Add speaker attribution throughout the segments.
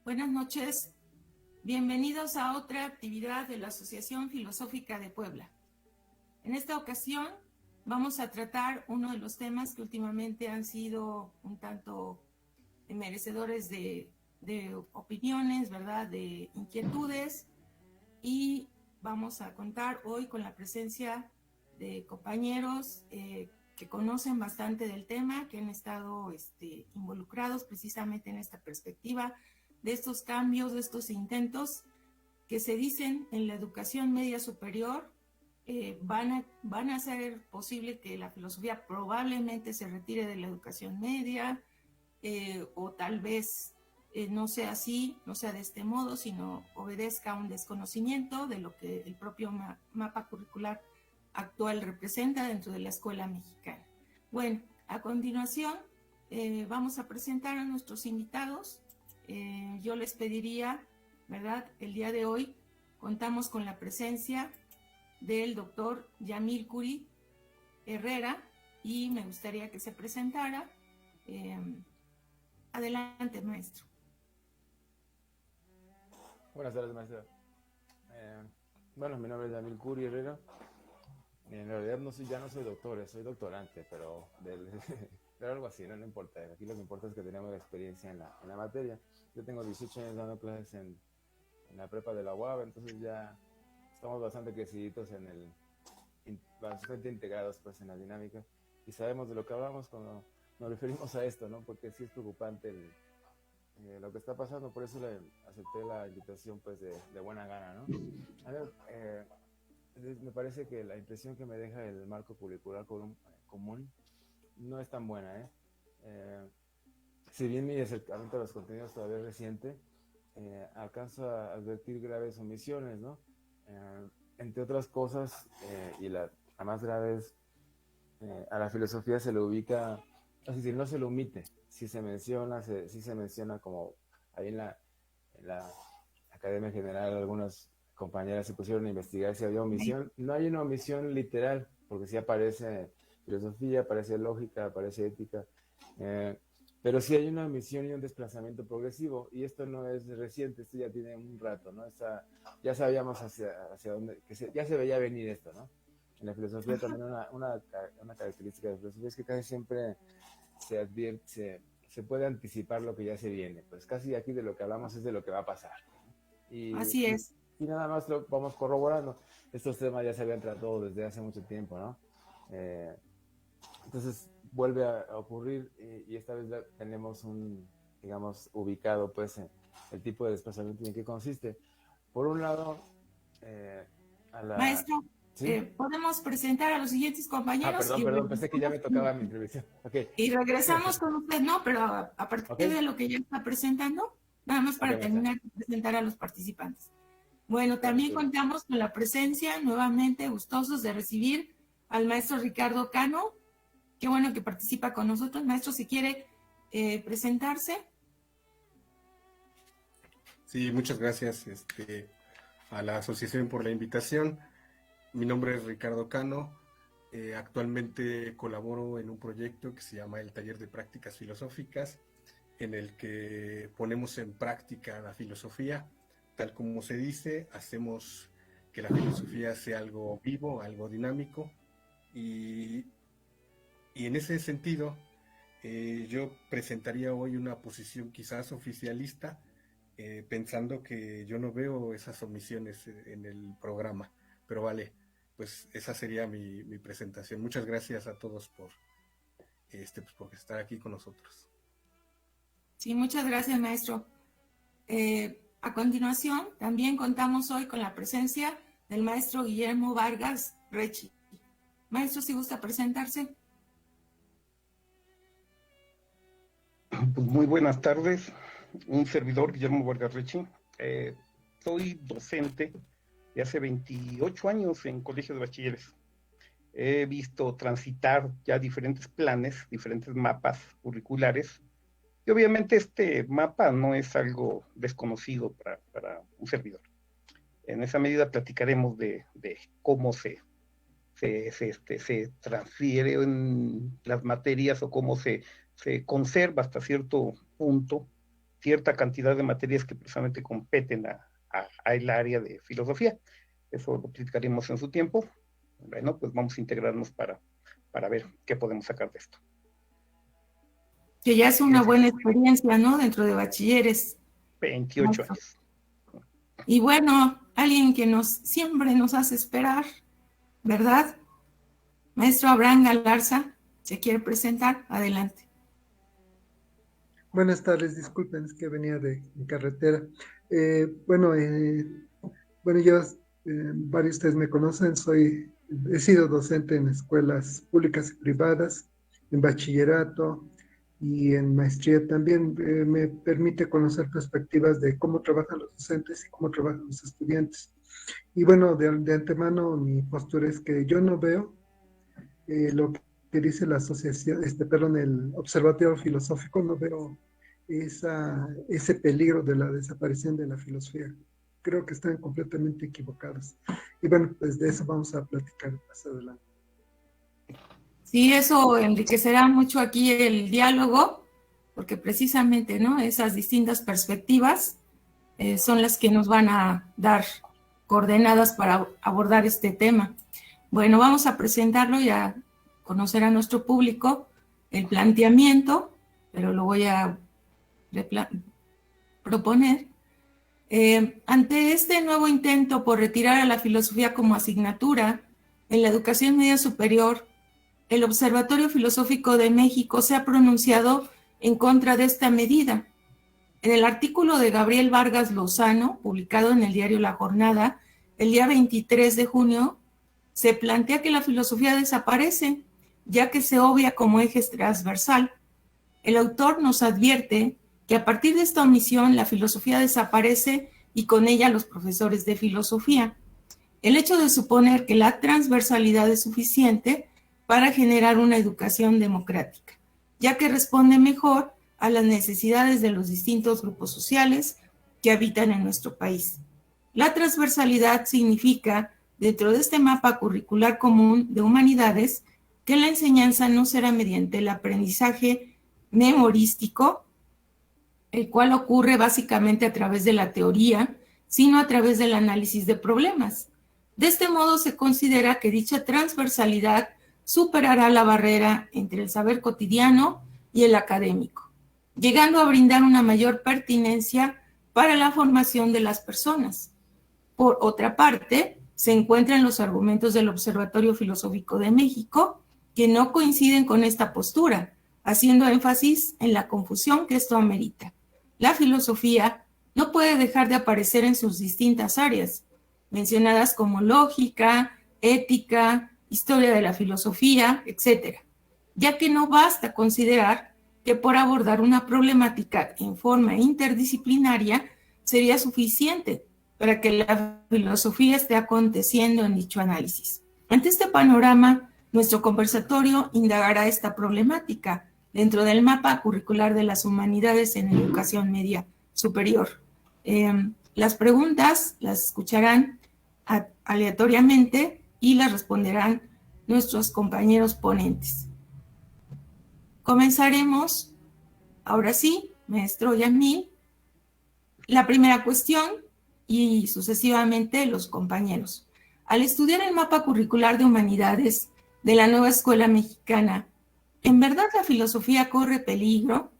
Speaker 1: Buenas noches, bienvenidos a otra actividad de la Asociación Filosófica de Puebla. En esta ocasión vamos a tratar uno de los temas que últimamente han sido un tanto merecedores de opiniones, ¿verdad?, de inquietudes, y vamos a contar hoy con la presencia de compañeros que conocen bastante del tema, que han estado involucrados precisamente en esta perspectiva de estos cambios, de estos intentos que se dicen en la educación media superior van a hacer posible que la filosofía probablemente se retire de la educación media, o tal vez no sea así, no sea de este modo, sino obedezca a un desconocimiento de lo que el propio mapa curricular actual representa dentro de la escuela mexicana. Bueno, a continuación vamos a presentar a nuestros invitados. Yo les pediría, ¿verdad? El día de hoy contamos con la presencia del doctor Yamil Curi Herrera y me gustaría que se presentara. Adelante, maestro.
Speaker 2: Buenas tardes, maestra. Bueno, mi nombre es Yamil Curi Herrera. En realidad ya no soy doctor, soy doctorante, pero pero algo así, no importa. Aquí lo que importa es que tenemos experiencia en la materia. Yo tengo 18 años dando clases en la prepa de la UAB, entonces ya estamos bastante creciditos bastante integrados pues en la dinámica y sabemos de lo que hablamos cuando nos referimos a esto, ¿no? Porque sí es preocupante lo que está pasando, por eso le acepté la invitación pues de buena gana, ¿no? A ver, me parece que la impresión que me deja el marco curricular común no es tan buena, ¿eh? Si bien mi acercamiento a los contenidos todavía es reciente, alcanzo a advertir graves omisiones, ¿no? Entre otras cosas, y la más grave es, a la filosofía se le ubica, es decir, no se lo omite, si se menciona, sí se menciona como ahí en la Academia General algunas compañeras se pusieron a investigar si había omisión. No hay una omisión literal, porque sí aparece filosofía, aparece lógica, aparece ética, pero sí hay una omisión y un desplazamiento progresivo, y esto no es reciente, esto ya tiene un rato, ¿no? Ya sabíamos hacia dónde, ya se veía venir esto, ¿no? En la filosofía también una característica de la filosofía es que casi siempre se advierte, se puede anticipar lo que ya se viene, pues casi aquí de lo que hablamos es de lo que va a pasar.
Speaker 1: Así es.
Speaker 2: Y nada más lo vamos corroborando. Estos temas ya se habían tratado desde hace mucho tiempo, ¿no? Entonces vuelve a ocurrir y esta vez tenemos digamos, ubicado pues el tipo de desplazamiento y en qué consiste. Por un lado,
Speaker 1: Maestro,
Speaker 2: ¿sí?
Speaker 1: podemos presentar a los siguientes compañeros.
Speaker 2: Perdón, pensé que ya me tocaba mi intervención. Okay.
Speaker 1: Y regresamos con usted, no, pero a partir de lo que ya está presentando, nada más para terminar de presentar a los participantes. Bueno, también contamos con la presencia, nuevamente gustosos de recibir al maestro Ricardo Cano. Qué bueno que participa con nosotros. Maestro, si quiere presentarse.
Speaker 3: Sí, muchas gracias a la asociación por la invitación. Mi nombre es Ricardo Cano. Actualmente colaboro en un proyecto que se llama el Taller de Prácticas Filosóficas, en el que ponemos en práctica la filosofía. Tal como se dice, hacemos que la filosofía sea algo vivo, algo dinámico, y en ese sentido yo presentaría hoy una posición quizás oficialista, pensando que yo no veo esas omisiones en el programa, pero vale, pues esa sería mi presentación. Muchas gracias a todos por estar aquí con nosotros.
Speaker 1: Sí, muchas gracias, maestro. A continuación, también contamos hoy con la presencia del maestro Guillermo Vargas Rechi. Maestro, si gusta presentarse.
Speaker 4: Pues muy buenas tardes. Un servidor, Guillermo Vargas Rechi. Soy docente de hace 28 años en colegio de bachilleres. He visto transitar ya diferentes planes, diferentes mapas curriculares. Y obviamente este mapa no es algo desconocido para un servidor. En esa medida platicaremos de cómo se transfieren las materias o cómo se conserva hasta cierto punto cierta cantidad de materias que precisamente competen a el área de filosofía. Eso lo platicaremos en su tiempo. Bueno, pues vamos a integrarnos para ver qué podemos sacar de esto.
Speaker 1: Que ya es una buena experiencia, ¿no? Dentro de bachilleres.
Speaker 4: 28 años.
Speaker 1: Y bueno, alguien que siempre nos hace esperar, ¿verdad? Maestro Abraham Galarza, ¿se quiere presentar? Adelante.
Speaker 5: Buenas tardes, disculpen, es que venía de carretera. Bueno, yo, varios de ustedes me conocen, he sido docente en escuelas públicas y privadas, en bachillerato y en maestría también. Me permite conocer perspectivas de cómo trabajan los docentes y cómo trabajan los estudiantes. Y bueno, de antemano mi postura es que yo no veo lo que dice la asociación, perdón, el Observatorio Filosófico, no veo ese peligro de la desaparición de la filosofía. Creo que están completamente equivocados. Y bueno, pues de eso vamos a platicar más adelante.
Speaker 1: Sí, eso enriquecerá mucho aquí el diálogo, porque precisamente, ¿no?, esas distintas perspectivas son las que nos van a dar coordenadas para abordar este tema. Bueno, vamos a presentarlo y a conocer a nuestro público el planteamiento, pero lo voy a proponer. Ante este nuevo intento por retirar a la filosofía como asignatura en la educación media superior, el Observatorio Filosófico de México se ha pronunciado en contra de esta medida. En el artículo de Gabriel Vargas Lozano, publicado en el diario La Jornada, el día 23 de junio, se plantea que la filosofía desaparece, ya que se obvia como eje transversal. El autor nos advierte que a partir de esta omisión la filosofía desaparece y con ella los profesores de filosofía. El hecho de suponer que la transversalidad es suficiente para generar una educación democrática, ya que responde mejor a las necesidades de los distintos grupos sociales que habitan en nuestro país. La transversalidad significa, dentro de este mapa curricular común de humanidades, que la enseñanza no será mediante el aprendizaje memorístico, el cual ocurre básicamente a través de la teoría, sino a través del análisis de problemas. De este modo se considera que dicha transversalidad superará la barrera entre el saber cotidiano y el académico, llegando a brindar una mayor pertinencia para la formación de las personas. Por otra parte, se encuentran los argumentos del Observatorio Filosófico de México que no coinciden con esta postura, haciendo énfasis en la confusión que esto amerita. La filosofía no puede dejar de aparecer en sus distintas áreas, mencionadas como lógica, ética, historia de la filosofía, etc., ya que no basta considerar que por abordar una problemática en forma interdisciplinaria sería suficiente para que la filosofía esté aconteciendo en dicho análisis. Ante este panorama, nuestro conversatorio indagará esta problemática dentro del mapa curricular de las humanidades en educación media superior. Las preguntas las escucharán aleatoriamente y las responderán nuestros compañeros ponentes. Comenzaremos, ahora sí, maestro Yamil, la primera cuestión y sucesivamente los compañeros. Al estudiar el mapa curricular de humanidades de la nueva escuela mexicana, ¿en verdad la filosofía corre peligro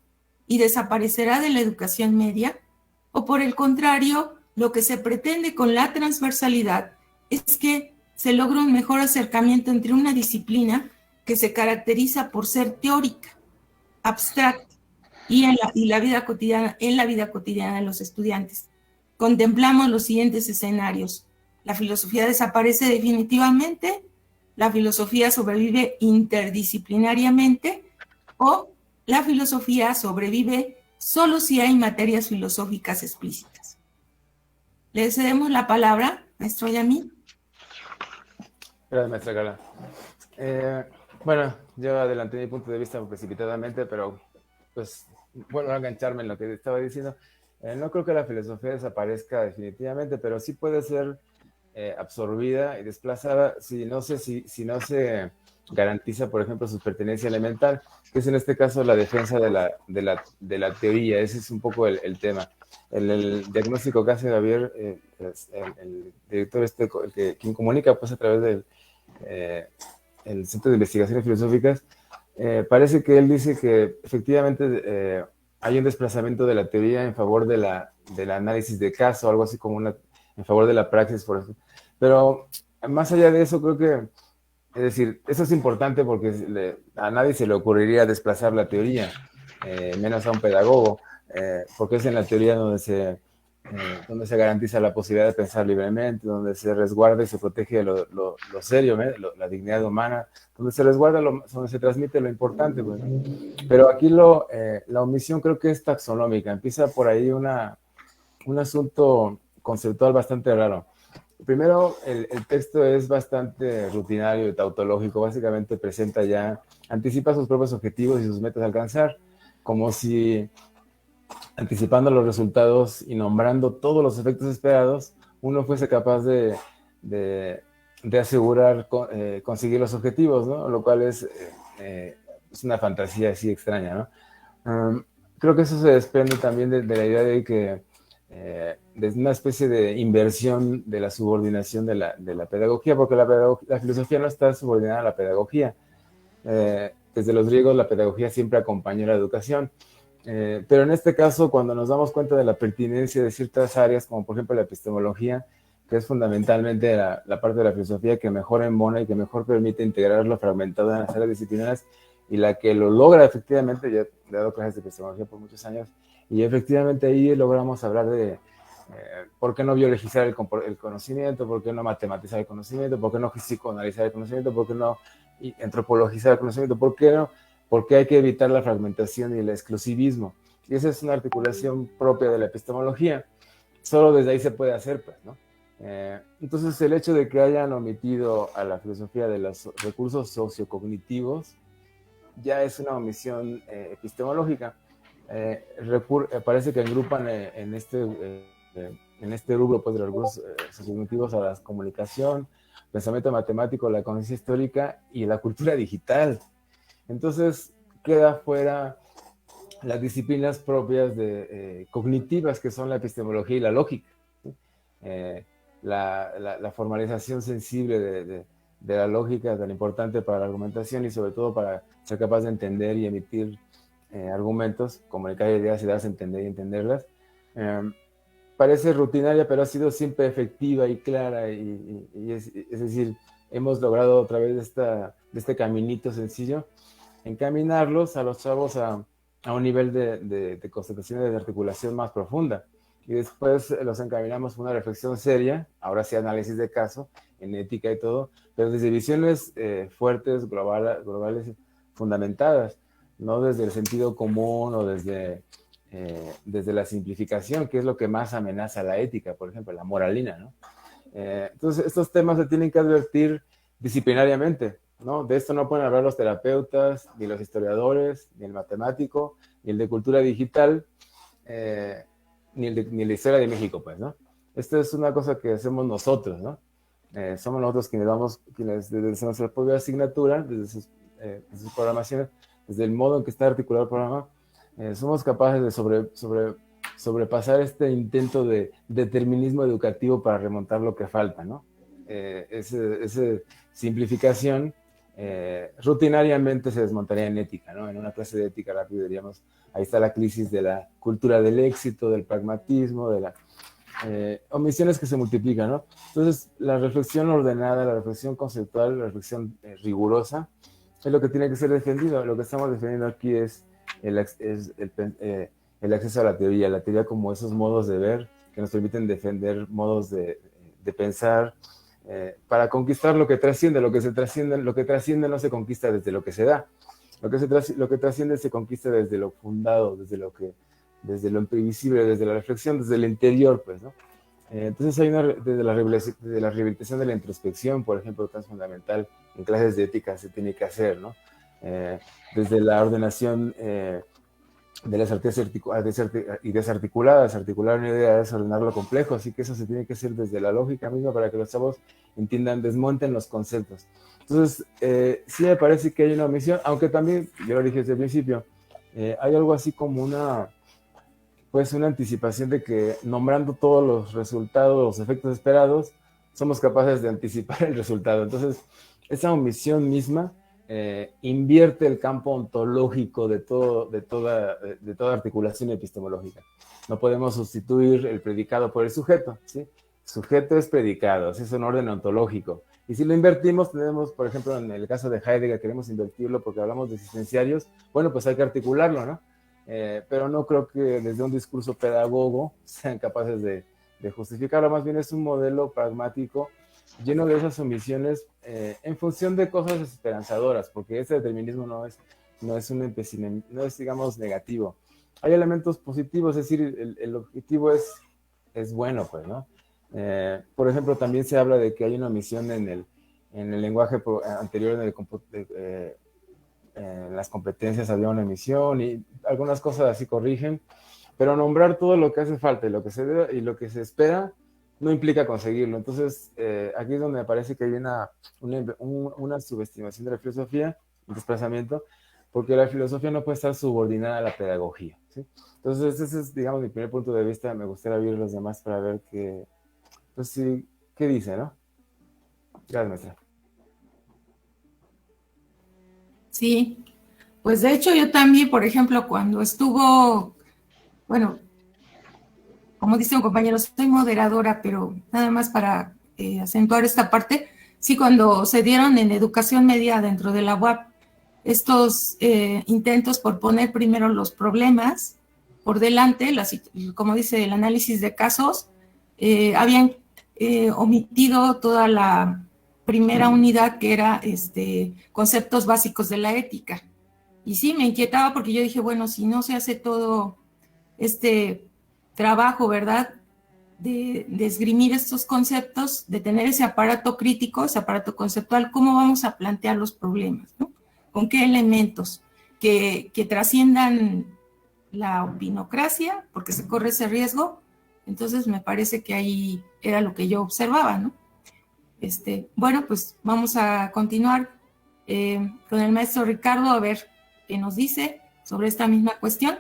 Speaker 1: y desaparecerá de la educación media? ¿O por el contrario, lo que se pretende con la transversalidad es que se logre un mejor acercamiento entre una disciplina que se caracteriza por ser teórica, abstracta y en la vida cotidiana de los estudiantes? Contemplamos los siguientes escenarios. La filosofía desaparece definitivamente, la filosofía sobrevive interdisciplinariamente o la filosofía sobrevive solo si hay materias filosóficas explícitas. Le cedemos la palabra, maestro Yamil.
Speaker 2: Gracias, maestra Carla. Bueno, yo adelanté mi punto de vista precipitadamente, pero pues vuelvo a engancharme en lo que estaba diciendo. No creo que la filosofía desaparezca definitivamente, pero sí puede ser absorbida y desplazada si no se garantiza, por ejemplo, su pertenencia elemental, que es en este caso la defensa de la teoría. Ese es un poco el tema. El diagnóstico que hace Javier, el director quien comunica pues a través del el Centro de Investigaciones Filosóficas, parece que él dice que efectivamente hay un desplazamiento de la teoría en favor del análisis de caso, algo así como en favor de la praxis, por ejemplo. Pero más allá de eso, creo que, es decir, eso es importante porque a nadie se le ocurriría desplazar la teoría, menos a un pedagogo, porque es en la teoría donde se garantiza la posibilidad de pensar libremente, donde se resguarda y se protege lo serio, la dignidad humana, donde se resguarda, donde se transmite lo importante. Pues. Pero aquí la omisión creo que es taxonómica, empieza por ahí un asunto conceptual bastante raro. Primero, el texto es bastante rutinario y tautológico, básicamente anticipa sus propios objetivos y sus metas a alcanzar, como si anticipando los resultados y nombrando todos los efectos esperados, uno fuese capaz de asegurar conseguir los objetivos, ¿no? Lo cual es una fantasía así extraña, ¿no? Creo que eso se desprende también de la idea de que de una especie de inversión de la subordinación de la pedagogía, porque la filosofía no está subordinada a la pedagogía. Desde los griegos la pedagogía siempre acompañó la educación. Pero en este caso, cuando nos damos cuenta de la pertinencia de ciertas áreas, como por ejemplo la epistemología, que es fundamentalmente la parte de la filosofía que mejor embona y que mejor permite integrar lo fragmentado en las áreas disciplinares, y la que lo logra efectivamente, yo he dado clases de epistemología por muchos años, y efectivamente ahí logramos hablar de por qué no biologizar el conocimiento, por qué no matematizar el conocimiento, por qué no psicoanalizar el conocimiento, por qué no antropologizar el conocimiento, por qué no, porque hay que evitar la fragmentación y el exclusivismo. Y esa es una articulación propia de la epistemología. Solo desde ahí se puede hacer, pues, ¿no? Entonces, el hecho de que hayan omitido a la filosofía de los recursos sociocognitivos ya es una omisión epistemológica. Parece que agrupan en este rubro pues, de los recursos sociocognitivos a la comunicación, pensamiento matemático, la conciencia histórica y la cultura digital. Entonces queda fuera las disciplinas propias cognitivas que son la epistemología y la lógica. La formalización sensible de la lógica tan importante para la argumentación y sobre todo para ser capaz de entender y emitir argumentos, comunicar ideas y darse a entender y entenderlas. Parece rutinaria, pero ha sido siempre efectiva y clara. Es decir, hemos logrado a través de este caminito sencillo encaminarlos a los chavos a un nivel de concentración y de articulación más profunda. Y después los encaminamos a una reflexión seria, ahora sí análisis de caso, en ética y todo, pero desde visiones fuertes, globales, fundamentadas, no desde el sentido común o desde la simplificación, que es lo que más amenaza la ética, por ejemplo, la moralina, ¿no? Entonces, estos temas se tienen que advertir disciplinariamente, ¿no? De esto no pueden hablar los terapeutas, ni los historiadores, ni el matemático, ni el de cultura digital, ni la historia de México, pues, ¿no? Esto es una cosa que hacemos nosotros, ¿no? Somos nosotros quienes desde nuestra propia asignatura, desde sus programaciones, desde el modo en que está articulado el programa, somos capaces de sobrepasar este intento de determinismo educativo para remontar lo que falta, ¿no? Esa simplificación rutinariamente se desmontaría en ética, ¿no? En una clase de ética rápido diríamos, ahí está la crisis de la cultura del éxito, del pragmatismo, de las omisiones que se multiplican, ¿no? Entonces, la reflexión ordenada, la reflexión conceptual, la reflexión rigurosa, es lo que tiene que ser defendido. Lo que estamos defendiendo aquí es el acceso a la teoría como esos modos de ver que nos permiten defender modos de pensar, para conquistar lo que trasciende. Lo que trasciende no se conquista desde lo que se da. Lo que trasciende se conquista desde lo fundado, desde lo imprevisible, desde la reflexión, desde el interior, pues, ¿no? Entonces hay desde la rehabilitación de la introspección, por ejemplo, que es fundamental en clases de ética se tiene que hacer, ¿no? Desde la ordenación de las artes y desarticuladas, articular una idea es ordenar lo complejo, así que eso se tiene que hacer desde la lógica misma para que los chavos entiendan, desmonten los conceptos. Entonces, sí me parece que hay una omisión, aunque también, yo lo dije desde el principio, hay algo así como una anticipación de que nombrando todos los resultados, los efectos esperados, somos capaces de anticipar el resultado. Entonces, esa omisión misma invierte el campo ontológico de toda articulación epistemológica. No podemos sustituir el predicado por el sujeto, ¿sí? Sujeto es predicado, es un orden ontológico. Y si lo invertimos, tenemos, por ejemplo, en el caso de Heidegger, queremos invertirlo porque hablamos de existenciarios, bueno, pues hay que articularlo, ¿no? Pero no creo que desde un discurso pedagogo sean capaces de justificarlo. Más bien es un modelo pragmático lleno de esas omisiones en función de cosas esperanzadoras, porque ese determinismo no es, digamos, negativo. Hay elementos positivos, es decir, el objetivo es bueno, pues, ¿no? Por ejemplo, también se habla de que hay una omisión en el lenguaje anterior, en las competencias había una emisión y algunas cosas así corrigen, pero nombrar todo lo que hace falta y lo que se debe y lo que se espera no implica conseguirlo. Entonces, aquí es donde me parece que hay una subestimación de la filosofía, un desplazamiento, porque la filosofía no puede estar subordinada a la pedagogía, ¿sí? Entonces, ese es, digamos, mi primer punto de vista. Me gustaría oír los demás para ver qué, pues sí, qué dice, ¿no? Gracias, maestra.
Speaker 1: Sí, pues de hecho yo también, por ejemplo, cuando estuvo, bueno, como dice un compañero, soy moderadora, pero nada más para acentuar esta parte, sí, cuando se dieron en educación media dentro de la UAP estos intentos por poner primero los problemas por delante, como dice el análisis de casos, habían omitido toda la primera unidad que era conceptos básicos de la ética. Y sí, me inquietaba porque yo dije, bueno, si no se hace todo este trabajo, ¿verdad?, de esgrimir estos conceptos, de tener ese aparato crítico, ese aparato conceptual, ¿cómo vamos a plantear los problemas, ¿no? ¿Con qué elementos? Que trasciendan la opinocracia, porque se corre ese riesgo. Entonces me parece que ahí era lo que yo observaba, ¿no? Bueno, pues vamos a continuar con el maestro Ricardo, a ver qué nos dice sobre esta misma cuestión.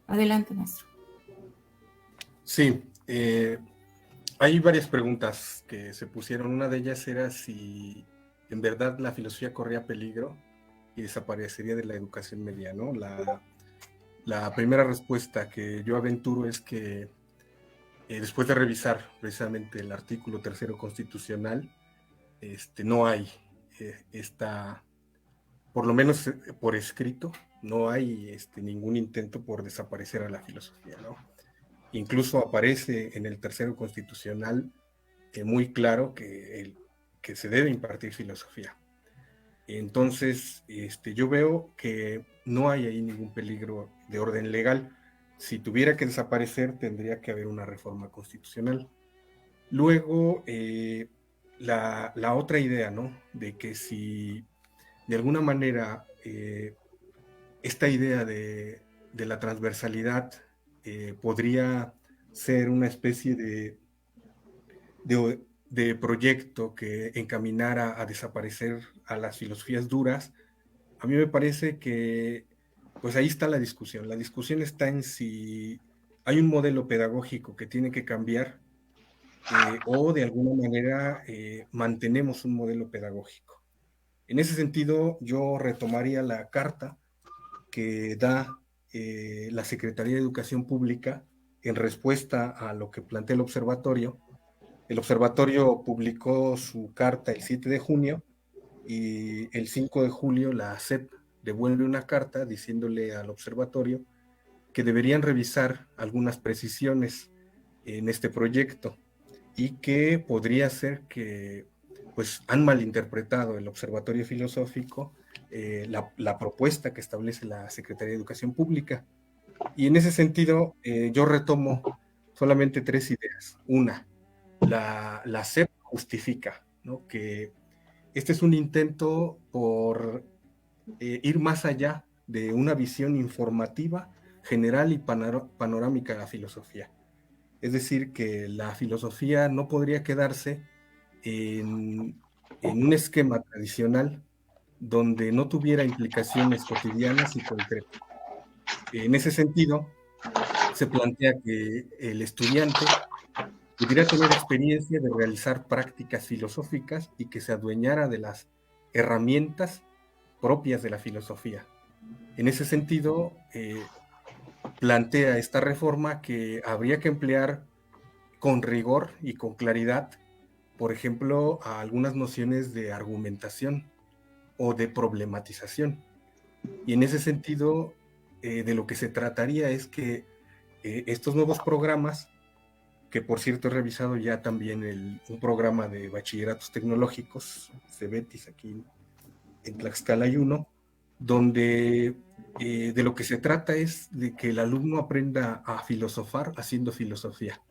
Speaker 1: Adelante, maestro.
Speaker 3: Sí, hay varias preguntas que se pusieron. Una de ellas era si en verdad la filosofía corría peligro y desaparecería de la educación media, ¿no? La primera respuesta que yo aventuro es que después de revisar precisamente el artículo 3º constitucional, no hay por lo menos por escrito, no hay ningún intento por desaparecer a la filosofía, ¿no? Incluso aparece en el 3º constitucional muy claro que se debe impartir filosofía. Entonces, yo veo que no hay ahí ningún peligro de orden legal. Si tuviera que desaparecer, tendría que haber una reforma constitucional. Luego, la otra idea, ¿no? De que si de alguna manera esta idea de la transversalidad podría ser una especie de proyecto que encaminara a desaparecer a las filosofías duras, a mí me parece que pues ahí está la discusión. La discusión está en si hay un modelo pedagógico que tiene que cambiar o de alguna manera mantenemos un modelo pedagógico. En ese sentido, yo retomaría la carta que da la Secretaría de Educación Pública en respuesta a lo que plantea el observatorio. El observatorio publicó su carta el 7 de junio y el 5 de julio la SEP devuelve una carta diciéndole al observatorio que deberían revisar algunas precisiones en este proyecto y que podría ser que pues han malinterpretado el observatorio filosófico la propuesta que establece la Secretaría de Educación Pública. Y en ese sentido, yo retomo solamente 3 ideas. Una, la SEP justifica, ¿no?, que este es un intento por ir más allá de una visión informativa, general y panorámica de la filosofía. Es decir, que la filosofía no podría quedarse en un esquema tradicional donde no tuviera implicaciones cotidianas y concretas. En ese sentido, se plantea que el estudiante pudiera tener experiencia de realizar prácticas filosóficas y que se adueñara de las herramientas propias de la filosofía. En ese sentido, plantea esta reforma que habría que emplear con rigor y con claridad, por ejemplo, a algunas nociones de argumentación o de problematización. Y en ese sentido, de lo que se trataría es que estos nuevos programas, que por cierto he revisado ya también un programa de bachilleratos tecnológicos, CEBETIS, aquí en Tlaxcala hay uno, donde de lo que se trata es de que el alumno aprenda a filosofar haciendo filosofía.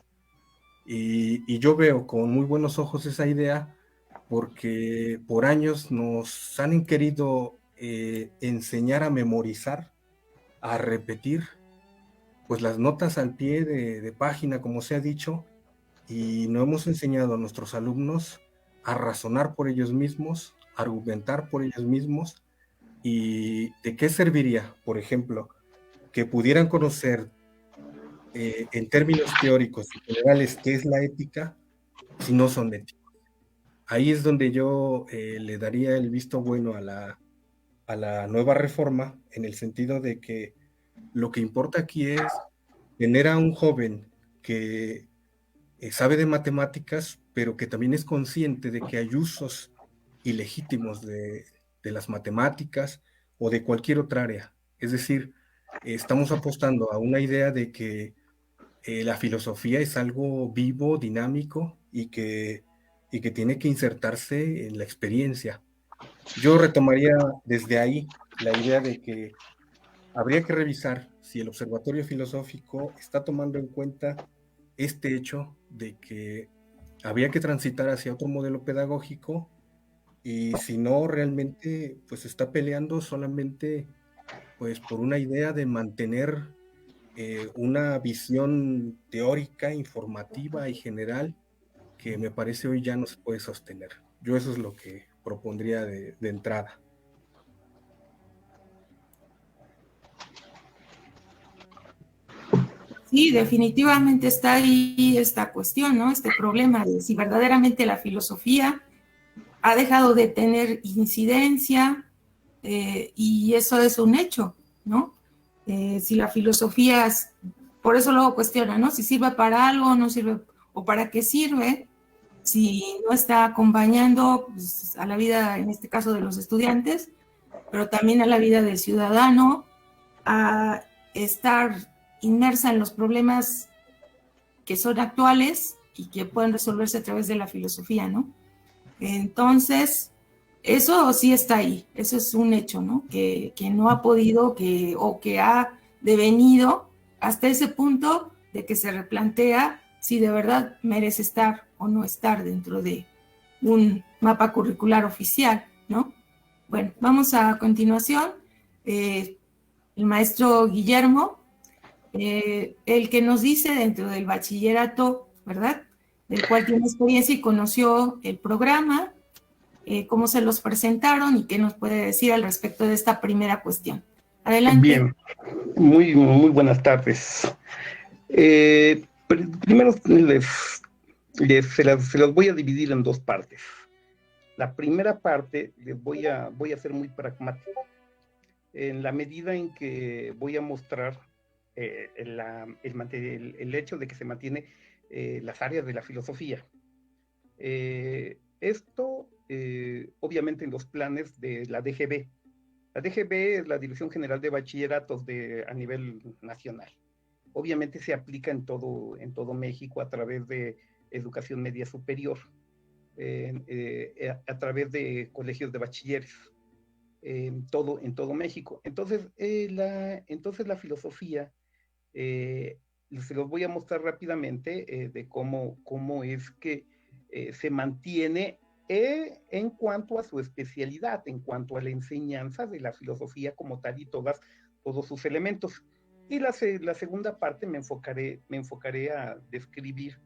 Speaker 3: Y yo veo con muy buenos ojos esa idea porque por años nos han querido enseñar a memorizar, a repetir, pues las notas al pie de página, como se ha dicho, y no hemos enseñado a nuestros alumnos a razonar por ellos mismos, a argumentar por ellos mismos. ¿Y de qué serviría, por ejemplo, que pudieran conocer en términos teóricos y generales qué es la ética si no son éticos? Ahí es donde yo le daría el visto bueno a la nueva reforma, en el sentido de que lo que importa aquí es tener a un joven que sabe de matemáticas, pero que también es consciente de que hay usos ilegítimos de las matemáticas o de cualquier otra área. Es decir, estamos apostando a una idea de que la filosofía es algo vivo, dinámico y que tiene que insertarse en la experiencia. Yo retomaría desde ahí la idea de que habría que revisar si el observatorio filosófico está tomando en cuenta este hecho de que habría que transitar hacia otro modelo pedagógico y si no realmente pues está peleando solamente pues por una idea de mantener una visión teórica, informativa y general que me parece hoy ya no se puede sostener. Yo eso es lo que propondría de entrada.
Speaker 1: Sí, definitivamente está ahí esta cuestión, ¿no? Este problema de si verdaderamente la filosofía ha dejado de tener incidencia y eso es un hecho, ¿no? Si la filosofía, por eso luego cuestiona, ¿no? Si sirve para algo, no sirve, o para qué sirve, si no está acompañando pues, a la vida, en este caso de los estudiantes, pero también a la vida del ciudadano, a estar inmersa en los problemas que son actuales y que pueden resolverse a través de la filosofía, ¿no? Entonces, eso sí está ahí, eso es un hecho, ¿no? Que no ha podido o que ha devenido hasta ese punto de que se replantea si de verdad merece estar o no estar dentro de un mapa curricular oficial, ¿no? Bueno, vamos a continuación. El maestro Guillermo, el que nos dice dentro del bachillerato, ¿verdad? Del cual tiene experiencia y conoció el programa, cómo se los presentaron y qué nos puede decir al respecto de esta primera cuestión. Adelante.
Speaker 4: Bien, muy buenas tardes. Primero se las voy a dividir en dos partes. La primera parte voy a ser muy pragmático, en la medida en que voy a mostrar el hecho de que se mantiene las áreas de la filosofía. Esto, obviamente, en los planes de la DGB. La DGB es la Dirección General de Bachilleratos a nivel nacional. Obviamente se aplica en todo México a través de educación media superior, a través de colegios de bachilleres, en todo México. Entonces, la filosofía, se los voy a mostrar rápidamente de cómo es que se mantiene en cuanto a su especialidad, en cuanto a la enseñanza de la filosofía como tal y todos sus elementos. Y la segunda parte me enfocaré a describir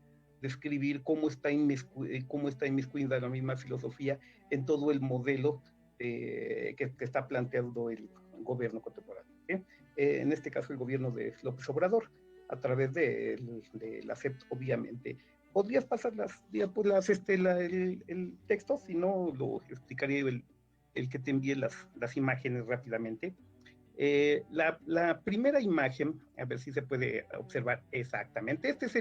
Speaker 4: cómo está inmiscuida la misma filosofía en todo el modelo que está planteando el gobierno contemporáneo, ¿sí? En este caso el gobierno de López Obrador, a través de la SEP, obviamente. ¿Podrías pasar el texto? Si no, lo explicaría el que te envíe las imágenes rápidamente. La primera imagen, a ver si se puede observar exactamente. Este es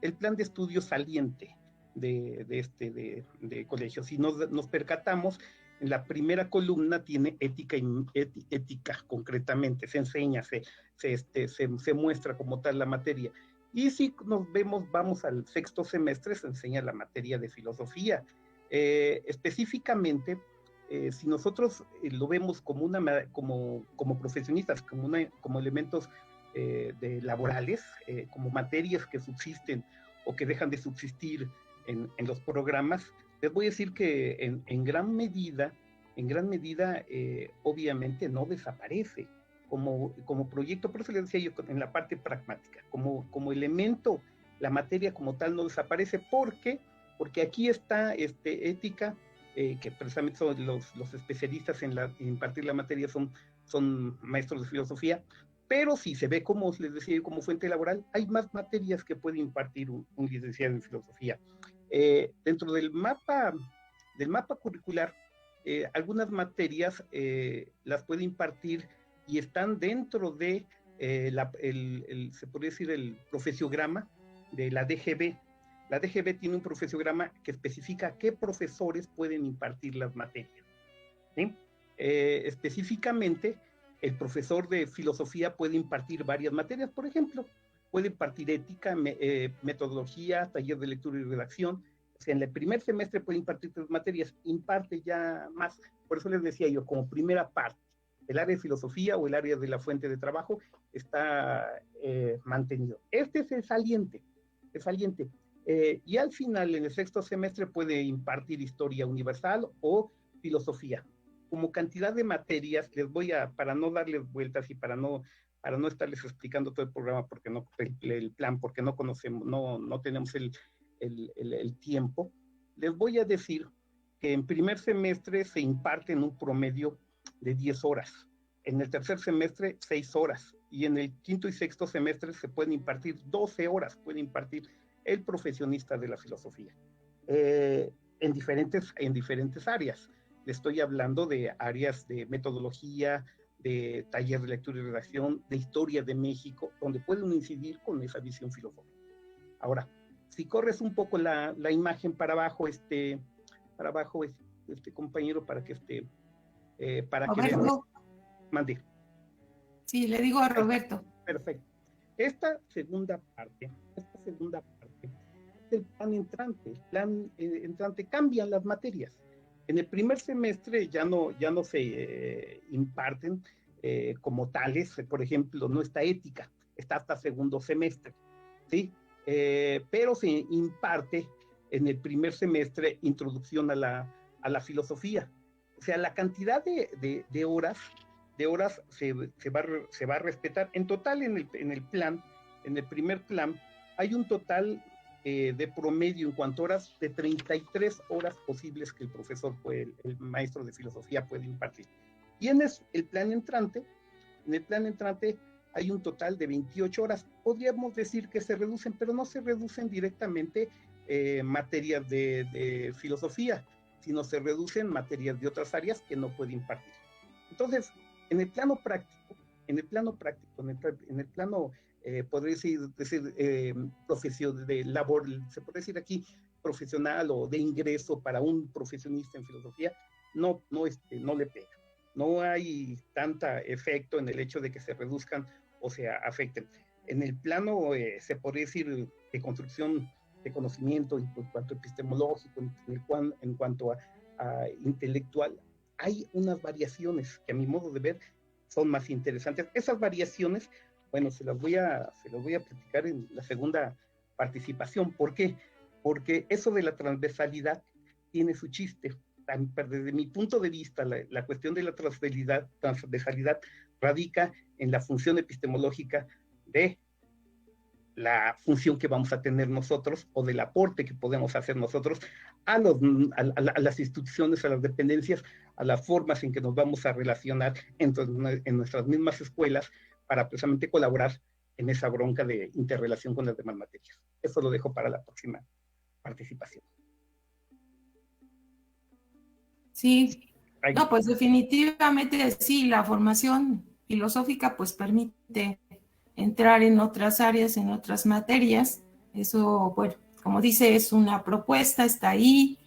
Speaker 4: el plan de estudio saliente de colegio. Si nos percatamos, en la primera columna tiene ética concretamente, se enseña, se muestra como tal la materia. Y si vamos al sexto semestre, se enseña la materia de filosofía. Específicamente, si nosotros lo vemos como profesionistas, como elementos laborales, como materias que subsisten o que dejan de subsistir en los programas, les voy a decir que en gran medida, obviamente no desaparece como proyecto. Por eso les decía yo en la parte pragmática, como elemento, la materia como tal no desaparece. ¿Por qué? Porque aquí está ética, que precisamente son los especialistas en impartir la materia son maestros de filosofía, pero si se ve, como les decía yo, como fuente laboral, hay más materias que puede impartir un licenciado en filosofía. Dentro del mapa curricular, algunas materias las puede impartir y están dentro de, se podría decir, el profesiograma de la DGB. La DGB tiene un profesiograma que especifica qué profesores pueden impartir las materias, ¿sí? Específicamente, el profesor de filosofía puede impartir varias materias. Por ejemplo, puede impartir ética, metodología, taller de lectura y redacción. O sea, en el primer semestre puede impartir 3 materias, imparte ya más. Por eso les decía yo, como primera parte, el área de filosofía o el área de la fuente de trabajo está mantenido. Este es el saliente. Y al final, en el sexto semestre, puede impartir historia universal o filosofía. Como cantidad de materias, para no darles vueltas y para no estarles explicando todo el programa, porque no el plan, porque no conocemos, no tenemos el tiempo, les voy a decir que en primer semestre se imparte en un promedio de 10 horas, en el tercer semestre 6 horas, y en el quinto y sexto semestre se pueden impartir 12 horas, puede impartir el profesionista de la filosofía, en diferentes áreas. Le estoy hablando de áreas de metodología, de taller de lectura y redacción, de historia de México, donde pueden incidir con esa visión filosófica. Ahora, si corres un poco la imagen para abajo, compañero, para que
Speaker 1: Roberto.
Speaker 4: Mande.
Speaker 1: Sí, le digo a Roberto.
Speaker 4: Perfecto. Esta segunda parte es el plan entrante. El plan entrante cambian las materias. En el primer semestre ya no se imparten como tales. Por ejemplo, no está ética, está hasta segundo semestre, ¿sí? Pero se imparte en el primer semestre introducción a la filosofía. O sea, la cantidad de horas se va a respetar. En total, en el primer plan, hay un total de promedio en cuanto a horas de 33 horas posibles que el profesor, el maestro de filosofía puede impartir. Y en el plan entrante hay un total de 28 horas. Podríamos decir que se reducen, pero no se reducen directamente materias de filosofía, sino se reducen materias de otras áreas que no puede impartir. Entonces, en el plano práctico, podría decir profesión de labor, se puede decir aquí profesional o de ingreso para un profesionista en filosofía, no le pega. No hay tanta efecto en el hecho de que se reduzcan o se afecten. En el plano, se podría decir, de construcción de conocimiento, en cuanto a epistemológico, en cuanto a intelectual, hay unas variaciones que a mi modo de ver son más interesantes. Esas variaciones, bueno, se las voy a platicar en la segunda participación. ¿Por qué? Porque eso de la transversalidad tiene su chiste. Desde mi punto de vista, la cuestión de la transversalidad radica en la función epistemológica de la función que vamos a tener nosotros o del aporte que podemos hacer nosotros a las instituciones, a las dependencias, a las formas en que nos vamos a relacionar en nuestras mismas escuelas para precisamente colaborar en esa bronca de interrelación con las demás materias. Eso lo dejo para la próxima participación.
Speaker 1: Sí, no, pues definitivamente sí, la formación filosófica pues permite entrar en otras áreas, en otras materias. Eso, bueno, como dice, es una propuesta, está ahí,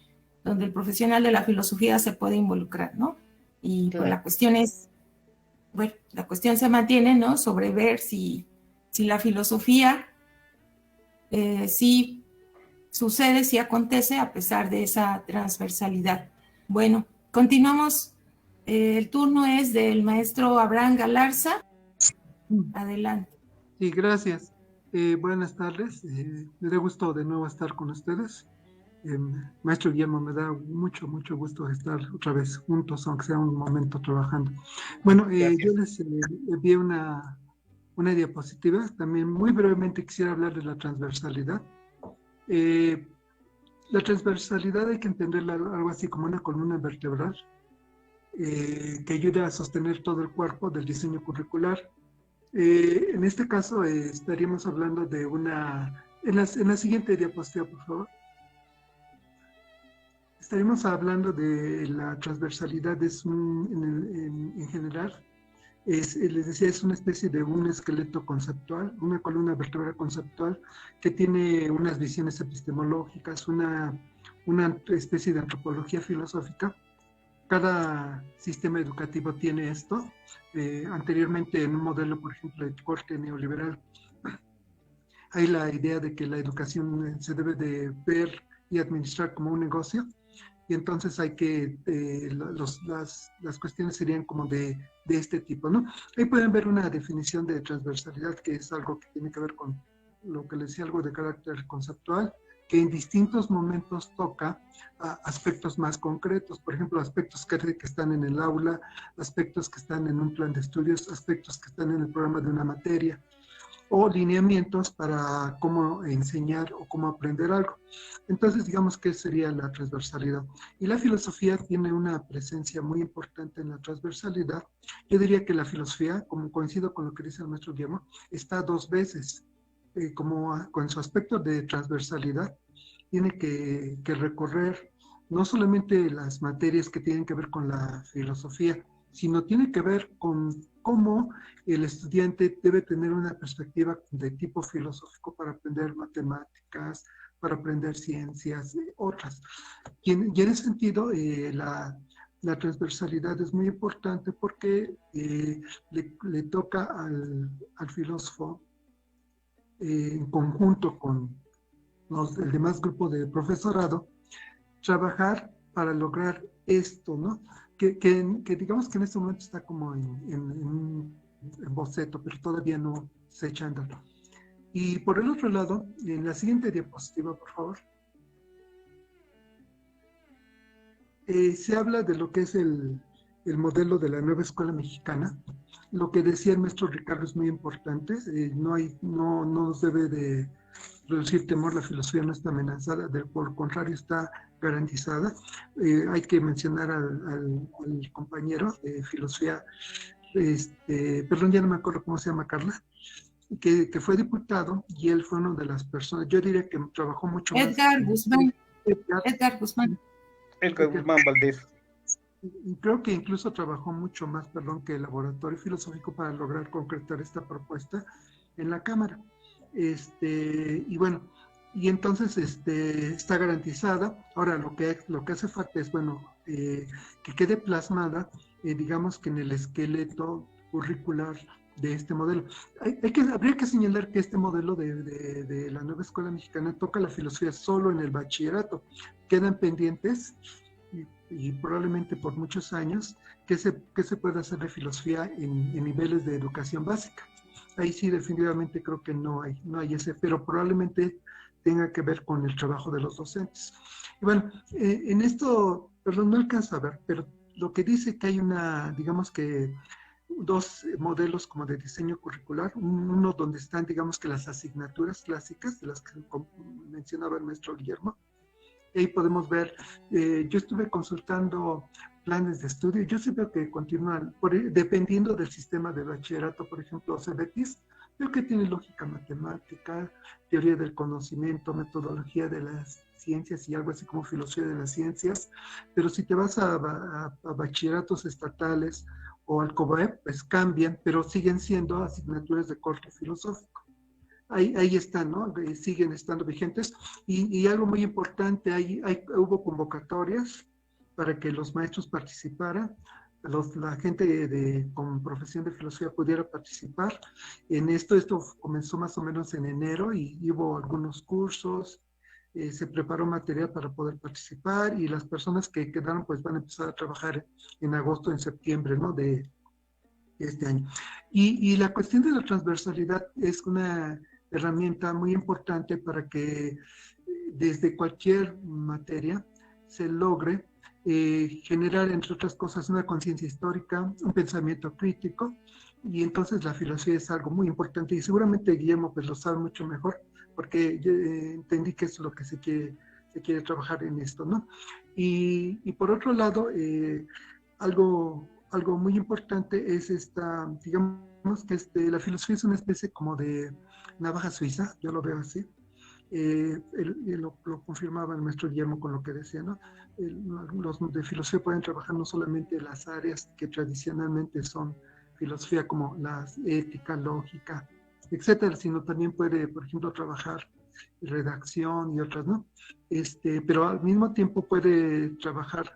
Speaker 1: donde el profesional de la filosofía se puede involucrar, ¿no? Y claro, pues la cuestión es, bueno, la cuestión se mantiene, ¿no? Sobre ver si la filosofía sí sucede, sí acontece a pesar de esa transversalidad. Bueno, continuamos. El turno es del maestro Abraham Galarza. Adelante.
Speaker 5: Sí, gracias. Buenas tardes, me da gusto de nuevo estar con ustedes. Maestro Guillermo, me da mucho gusto estar otra vez juntos, aunque sea un momento trabajando. Bueno, yo les envié una diapositiva. También muy brevemente quisiera hablar de la transversalidad. La transversalidad hay que entenderla algo así como una columna vertebral que ayuda a sostener todo el cuerpo del diseño curricular. En este caso estaríamos hablando de una... En la siguiente diapositiva, por favor. Estaríamos hablando de la transversalidad, en general, les decía, es una especie de un esqueleto conceptual, una columna vertebral conceptual que tiene unas visiones epistemológicas, una especie de antropología filosófica. Cada sistema educativo tiene esto. Anteriormente, en un modelo, por ejemplo, de corte neoliberal, hay la idea de que la educación se debe de ver y administrar como un negocio. Y entonces hay que, las cuestiones serían como de este tipo, ¿no? Ahí pueden ver una definición de transversalidad, que es algo que tiene que ver con lo que les decía, algo de carácter conceptual, que en distintos momentos toca aspectos más concretos, por ejemplo, aspectos que están en el aula, aspectos que están en un plan de estudios, aspectos que están en el programa de una materia, o lineamientos para cómo enseñar o cómo aprender algo. Entonces, digamos que sería la transversalidad. Y la filosofía tiene una presencia muy importante en la transversalidad. Yo diría que la filosofía, como coincido con lo que dice el maestro Guillermo, está dos veces, como con su aspecto de transversalidad, tiene que recorrer no solamente las materias que tienen que ver con la filosofía, sino tiene que ver con cómo el estudiante debe tener una perspectiva de tipo filosófico para aprender matemáticas, para aprender ciencias, otras. Y en ese sentido, la transversalidad es muy importante porque le toca al filósofo, en conjunto con el demás grupo de profesorado, trabajar para lograr esto, ¿no? Que digamos que en este momento está como en boceto, pero todavía no se echa a andar. Y por el otro lado, en la siguiente diapositiva, por favor, se habla de lo que es el modelo de la nueva escuela mexicana. Lo que decía el maestro Ricardo es muy importante. No nos debe de reducir temor, la filosofía no está amenazada, por el contrario está garantizada. Hay que mencionar al compañero de filosofía, perdón, ya no me acuerdo cómo se llama, Carla, que fue diputado, y él fue una de las personas, yo diría que trabajó mucho más.
Speaker 1: Edgar Guzmán. Edgar Guzmán.
Speaker 4: Edgar Guzmán Valdés.
Speaker 5: Creo que incluso trabajó mucho más, que el laboratorio filosófico para lograr concretar esta propuesta en la Cámara. Y bueno, y entonces está garantizada. Ahora lo que hace falta es, bueno, que quede plasmada, digamos que en el esqueleto curricular de este modelo. Habría que señalar que este modelo de la nueva escuela mexicana toca la filosofía solo en el bachillerato. Quedan pendientes, y probablemente por muchos años, que se puede hacer de filosofía en niveles de educación básica. Ahí sí definitivamente creo que no hay ese, pero probablemente tenga que ver con el trabajo de los docentes. Y bueno, en esto, perdón, no alcanzo a ver, pero lo que dice que hay digamos que dos modelos como de diseño curricular, uno donde están, digamos que las asignaturas clásicas, de las que mencionaba el maestro Guillermo. Ahí podemos ver, yo estuve consultando planes de estudio, yo sí veo que continúan, dependiendo del sistema de bachillerato, por ejemplo, CBETIS, veo que tiene lógica matemática, teoría del conocimiento, metodología de las ciencias y algo así como filosofía de las ciencias, pero si te vas a bachilleratos estatales o al COBAEP, pues cambian, pero siguen siendo asignaturas de corte filosófico. Ahí están, ¿no? Siguen estando vigentes. Y algo muy importante, hubo convocatorias para que los maestros participaran, la gente con profesión de filosofía pudiera participar en esto. Esto comenzó más o menos en enero y hubo algunos cursos, se preparó material para poder participar, y las personas que quedaron pues van a empezar a trabajar en agosto, en septiembre, ¿no? De este año. Y la cuestión de la transversalidad es herramienta muy importante para que desde cualquier materia se logre generar, entre otras cosas, una conciencia histórica, un pensamiento crítico, y entonces la filosofía es algo muy importante, y seguramente Guillermo pues lo sabe mucho mejor, porque yo entendí que es lo que se quiere trabajar en esto, ¿no? Y por otro lado, algo muy importante es digamos que la filosofía es una especie como de navaja suiza, yo lo veo así. Lo confirmaba el maestro Guillermo con lo que decía, ¿no? Los de filosofía pueden trabajar no solamente las áreas que tradicionalmente son filosofía, como la ética, lógica, etcétera, sino también puede, por ejemplo, trabajar redacción y otras, ¿no? Pero al mismo tiempo puede trabajar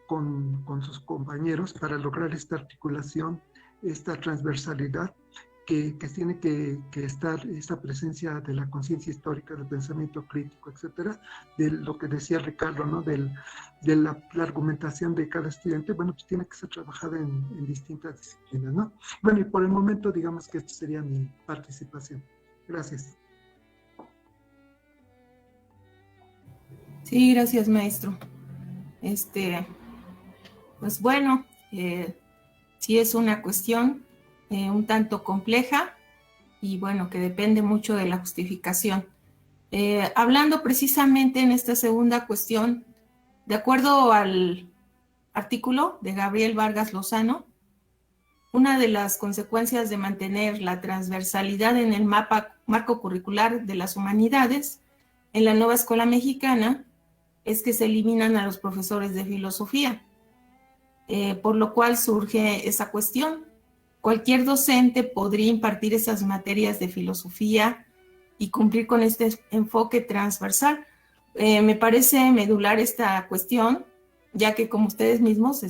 Speaker 5: con sus compañeros para lograr esta articulación, esta transversalidad que tiene que estar, esta presencia de la conciencia histórica, del pensamiento crítico, etcétera, de lo que decía Ricardo, ¿no? De la argumentación de cada estudiante, bueno, pues tiene que ser trabajada en distintas disciplinas, ¿no? Bueno, y por el momento, digamos que esta sería mi participación. Gracias.
Speaker 1: Sí, gracias, maestro. Pues bueno, sí es una cuestión un tanto compleja y bueno, que depende mucho de la justificación. Hablando precisamente en esta segunda cuestión, de acuerdo al artículo de Gabriel Vargas Lozano, una de las consecuencias de mantener la transversalidad en el marco curricular de las humanidades en la nueva escuela mexicana es que se eliminan a los profesores de filosofía, por lo cual surge esa cuestión. Cualquier docente podría impartir esas materias de filosofía y cumplir con este enfoque transversal. Me parece medular esta cuestión, ya que como ustedes mismos,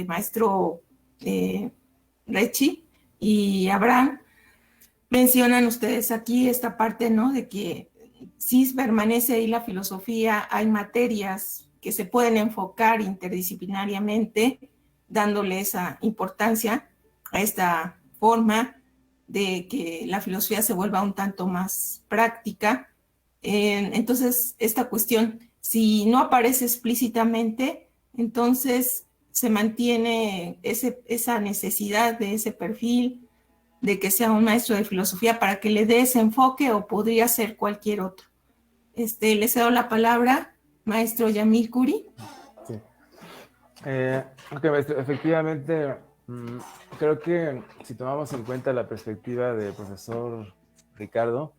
Speaker 1: maestro Rechi y Abraham, mencionan ustedes aquí esta parte, ¿no? De que sí permanece ahí la filosofía, hay materias que se pueden enfocar interdisciplinariamente, dándole esa importancia a esta forma de que la filosofía se vuelva un tanto más práctica. Entonces, esta cuestión, si no aparece explícitamente, entonces se mantiene esa necesidad de ese perfil, de que sea un maestro de filosofía para que le dé ese enfoque, o podría ser cualquier otro. Le cedo la palabra, maestro Yamil Curi.
Speaker 2: Sí. Ok, maestro, efectivamente, creo que si tomamos en cuenta la perspectiva del profesor Ricardo,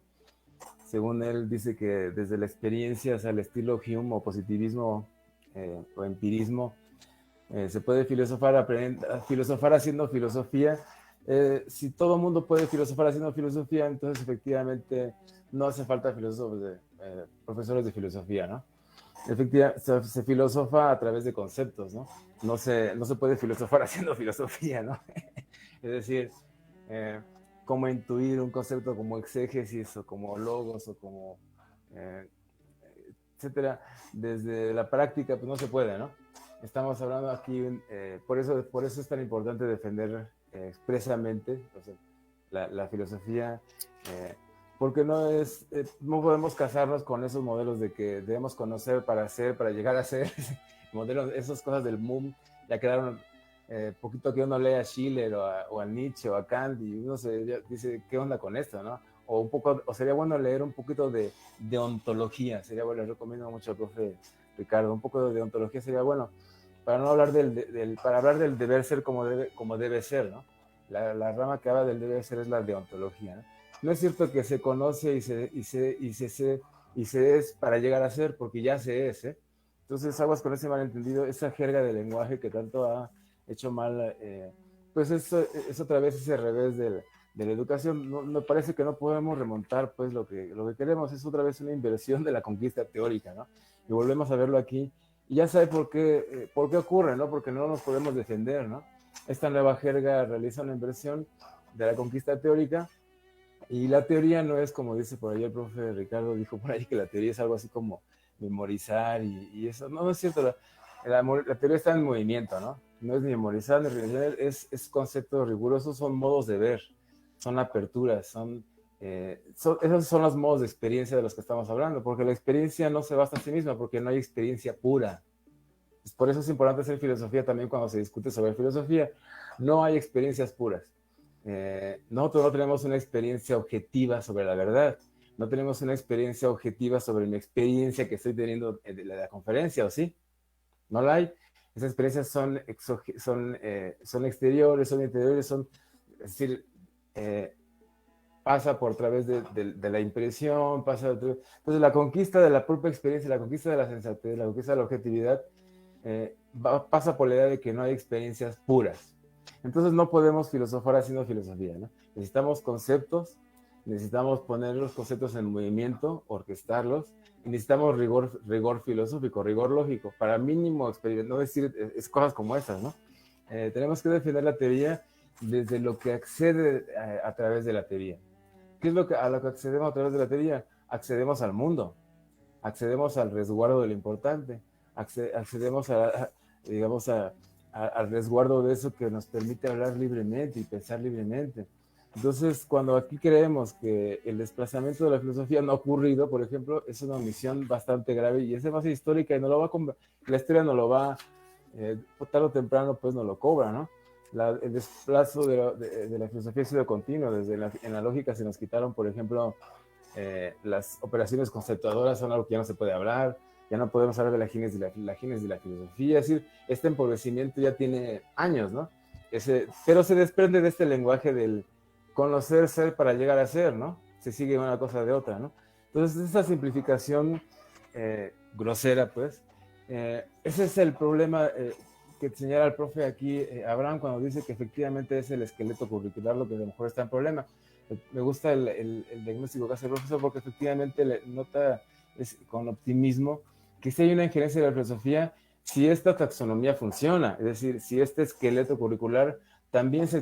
Speaker 2: según él dice que desde la experiencia, o sea, el estilo Hume o positivismo o empirismo, se puede filosofar haciendo filosofía. Si todo el mundo puede filosofar haciendo filosofía, entonces efectivamente no hace falta profesores de filosofía, ¿no? Efectivamente, se filosofa a través de conceptos, ¿no? No se puede filosofar haciendo filosofía, ¿no? Es decir, cómo intuir un concepto como exégesis o como logos o como etcétera, desde la práctica, pues no se puede, ¿no? Estamos hablando aquí, por eso es tan importante defender expresamente, o sea, la filosofía, porque no podemos casarnos con esos modelos de que debemos conocer para hacer, para llegar a ser, modelos, esas cosas del MUM, ya quedaron, poquito que uno lee a Schiller o a Nietzsche o a Kant y uno dice, ¿qué onda con esto, no? O sería bueno leer un poquito de ontología, sería bueno, les recomiendo mucho al profe Ricardo, un poco de ontología sería bueno, para no hablar para hablar del deber ser como debe ser, ¿no? La rama que habla del deber ser es la deontología, ¿no? No es cierto que se conoce y se es para llegar a ser, porque ya se es, ¿eh? Entonces, aguas con ese malentendido, esa jerga de lenguaje que tanto ha hecho mal, pues es otra vez ese revés de la educación. No, me parece que no podemos remontar pues lo que queremos, es otra vez una inversión de la conquista teórica, ¿no? Y volvemos a verlo aquí, y ya sabe por qué ocurre, ¿no? Porque no nos podemos defender, ¿no? Esta nueva jerga realiza una inversión de la conquista teórica, y la teoría no es como dice por ahí el profe Ricardo, dijo por ahí que la teoría es algo así como memorizar y eso. No es cierto, la teoría está en movimiento, ¿no? No es ni memorizar ni realizar, es conceptos rigurosos, son modos de ver, son aperturas, son Esos son los modos de experiencia de los que estamos hablando, porque la experiencia no se basta a sí misma, porque no hay experiencia pura. Por eso es importante hacer filosofía también cuando se discute sobre filosofía. No hay experiencias puras. Nosotros no tenemos una experiencia objetiva sobre la verdad. No tenemos una experiencia objetiva sobre mi experiencia que estoy teniendo de la conferencia, ¿o sí? No la hay. Esas experiencias son exteriores, son interiores, es decir, pasa por través de la impresión, entonces la conquista de la propia experiencia, la conquista de la sensatez, la conquista de la objetividad, pasa por la idea de que no hay experiencias puras. Entonces no podemos filosofar haciendo filosofía, ¿no? Necesitamos conceptos, necesitamos poner los conceptos en movimiento, orquestarlos, y necesitamos rigor filosófico, rigor lógico, para mínimo experimento, no decir cosas como esas, ¿no? Tenemos que defender la teoría desde lo que accede a través de la teoría. ¿Qué es a lo que accedemos a través de la teoría? Accedemos al mundo, accedemos al resguardo de lo importante, accedemos al resguardo de eso que nos permite hablar libremente y pensar libremente. Entonces, cuando aquí creemos que el desplazamiento de la filosofía no ha ocurrido, por ejemplo, es una omisión bastante grave y es de base histórica y la historia no lo va, tarde o temprano, pues no lo cobra, ¿no? El desplazo de la filosofía ha sido continuo. En la lógica se nos quitaron, por ejemplo, las operaciones conceptuadoras, son algo que ya no se puede hablar, ya no podemos hablar de la génesis de la filosofía, es decir, este empobrecimiento ya tiene años, ¿no? Pero se desprende de este lenguaje del conocer ser para llegar a ser, ¿no? Se sigue una cosa de otra, ¿no? Entonces, esa simplificación grosera, pues, ese es el problema que señala el profe aquí, Abraham, cuando dice que efectivamente es el esqueleto curricular lo que a lo mejor está en problema. Me gusta el diagnóstico que hace el profesor porque efectivamente le nota con optimismo que si hay una injerencia de la filosofía, si esta taxonomía funciona, es decir, si este esqueleto curricular también se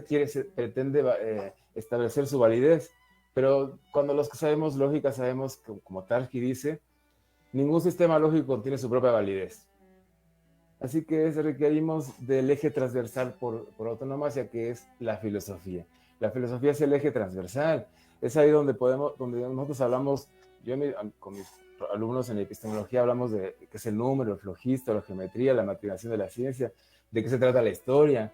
Speaker 2: pretende establecer su validez, pero cuando los que sabemos lógica sabemos que, como Tarski dice, ningún sistema lógico tiene su propia validez. Así que requerimos del eje transversal por autonomía, que es la filosofía. La filosofía es el eje transversal. Es ahí donde nosotros hablamos, con mis alumnos en epistemología hablamos de qué es el número, el flogista, la geometría, la matriculación de la ciencia, de qué se trata la historia,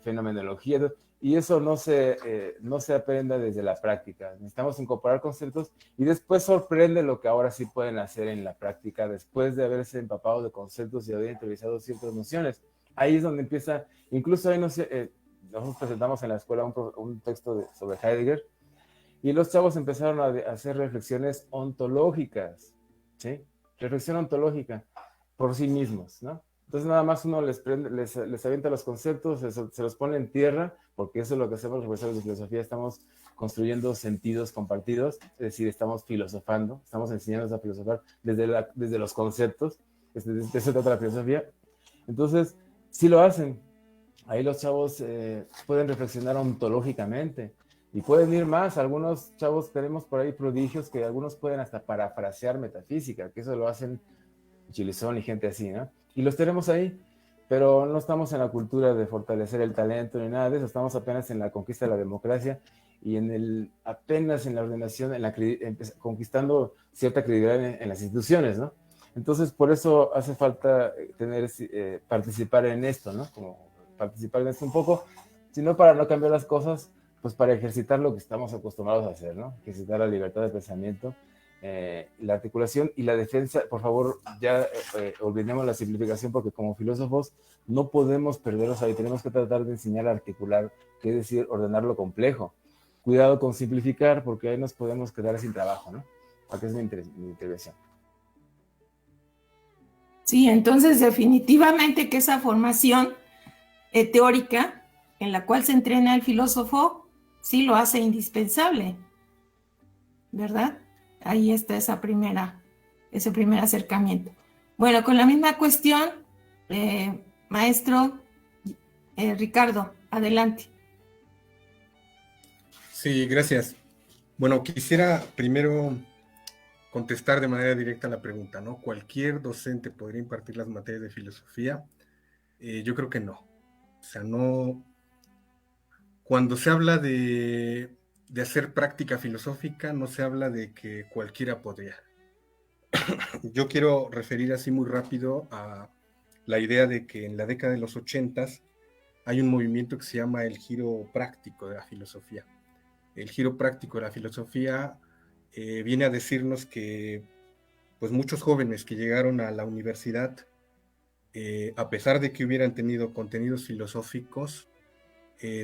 Speaker 2: fenomenología, y eso no se aprenda desde la práctica. Necesitamos incorporar conceptos y después sorprende lo que ahora sí pueden hacer en la práctica después de haberse empapado de conceptos y haber interiorizado ciertas nociones. Ahí es donde empieza, incluso ahí nosotros presentamos en la escuela un texto sobre Heidegger y los chavos empezaron a hacer reflexiones ontológicas, ¿sí? Reflexión ontológica por sí mismos, ¿no? Entonces nada más uno les avienta los conceptos, se los pone en tierra, porque eso es lo que hacemos los profesores de filosofía, estamos construyendo sentidos compartidos, es decir, estamos filosofando, estamos enseñándonos a filosofar desde los conceptos, de eso se trata la filosofía. Entonces, sí lo hacen, ahí los chavos pueden reflexionar ontológicamente, y pueden ir más, algunos chavos tenemos por ahí prodigios que algunos pueden hasta parafrasear metafísica, que eso lo hacen Chilizón y gente así, ¿no? Y los tenemos ahí, pero no estamos en la cultura de fortalecer el talento ni nada de eso, estamos apenas en la conquista de la democracia y apenas en la ordenación, conquistando cierta credibilidad en las instituciones, ¿no? Entonces, por eso hace falta participar en esto, ¿no? Como participar en esto un poco, sino para no cambiar las cosas, pues para ejercitar lo que estamos acostumbrados a hacer, ¿no? Ejercitar la libertad de pensamiento, la articulación y la defensa. Por favor, ya olvidemos la simplificación porque como filósofos no podemos perderlos ahí, tenemos que tratar de enseñar a articular, que es decir, ordenar lo complejo. Cuidado con simplificar porque ahí nos podemos quedar sin trabajo, ¿no? Aquí es mi intervención.
Speaker 1: Sí, entonces definitivamente que esa formación teórica en la cual se entrena el filósofo sí lo hace indispensable, ¿verdad? Ahí está ese primer acercamiento. Bueno, con la misma cuestión, maestro Ricardo, adelante.
Speaker 3: Sí, gracias. Bueno, quisiera primero contestar de manera directa a la pregunta, ¿no? ¿Cualquier docente podría impartir las materias de filosofía? Yo creo que no. O sea, no. Cuando se habla de de hacer práctica filosófica no se habla de que cualquiera podría. Yo quiero referir así muy rápido a la idea de que en la década de los 80s hay un movimiento que se llama el giro práctico de la filosofía. El giro práctico de la filosofía viene a decirnos que pues muchos jóvenes que llegaron a la universidad, a pesar de que hubieran tenido contenidos filosóficos,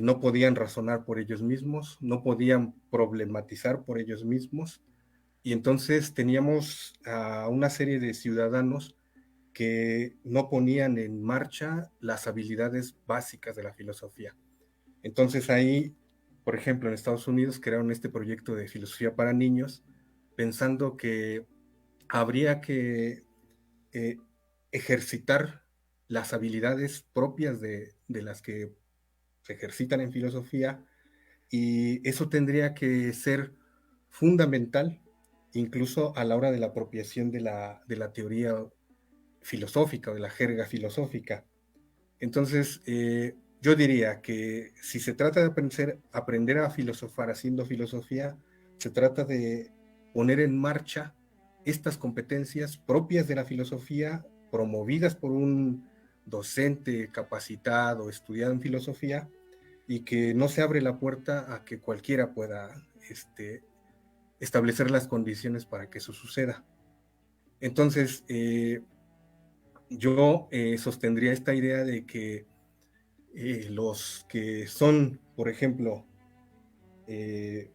Speaker 3: no podían razonar por ellos mismos, no podían problematizar por ellos mismos, y entonces teníamos a una serie de ciudadanos que no ponían en marcha las habilidades básicas de la filosofía. Entonces ahí, por ejemplo, en Estados Unidos crearon este proyecto de filosofía para niños, pensando que habría que ejercitar las habilidades propias de las que se ejercitan en filosofía, y eso tendría que ser fundamental incluso a la hora de la apropiación de la teoría filosófica o de la jerga filosófica. Entonces, yo diría que si se trata de aprender a filosofar haciendo filosofía, se trata de poner en marcha estas competencias propias de la filosofía, promovidas por un docente capacitado, estudiado en filosofía, y que no se abre la puerta a que cualquiera pueda establecer las condiciones para que eso suceda. Entonces, yo sostendría esta idea de que los que son, por ejemplo,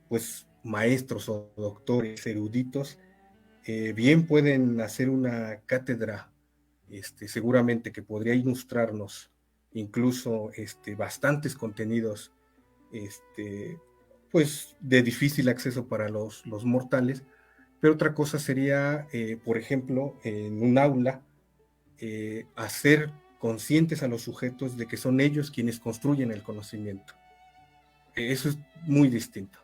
Speaker 3: pues maestros o doctores eruditos, bien pueden hacer una cátedra, seguramente que podría ilustrarnos incluso bastantes contenidos, pues de difícil acceso para los mortales. Pero otra cosa sería, por ejemplo, en un aula, hacer conscientes a los sujetos de que son ellos quienes construyen el conocimiento. Eso es muy distinto.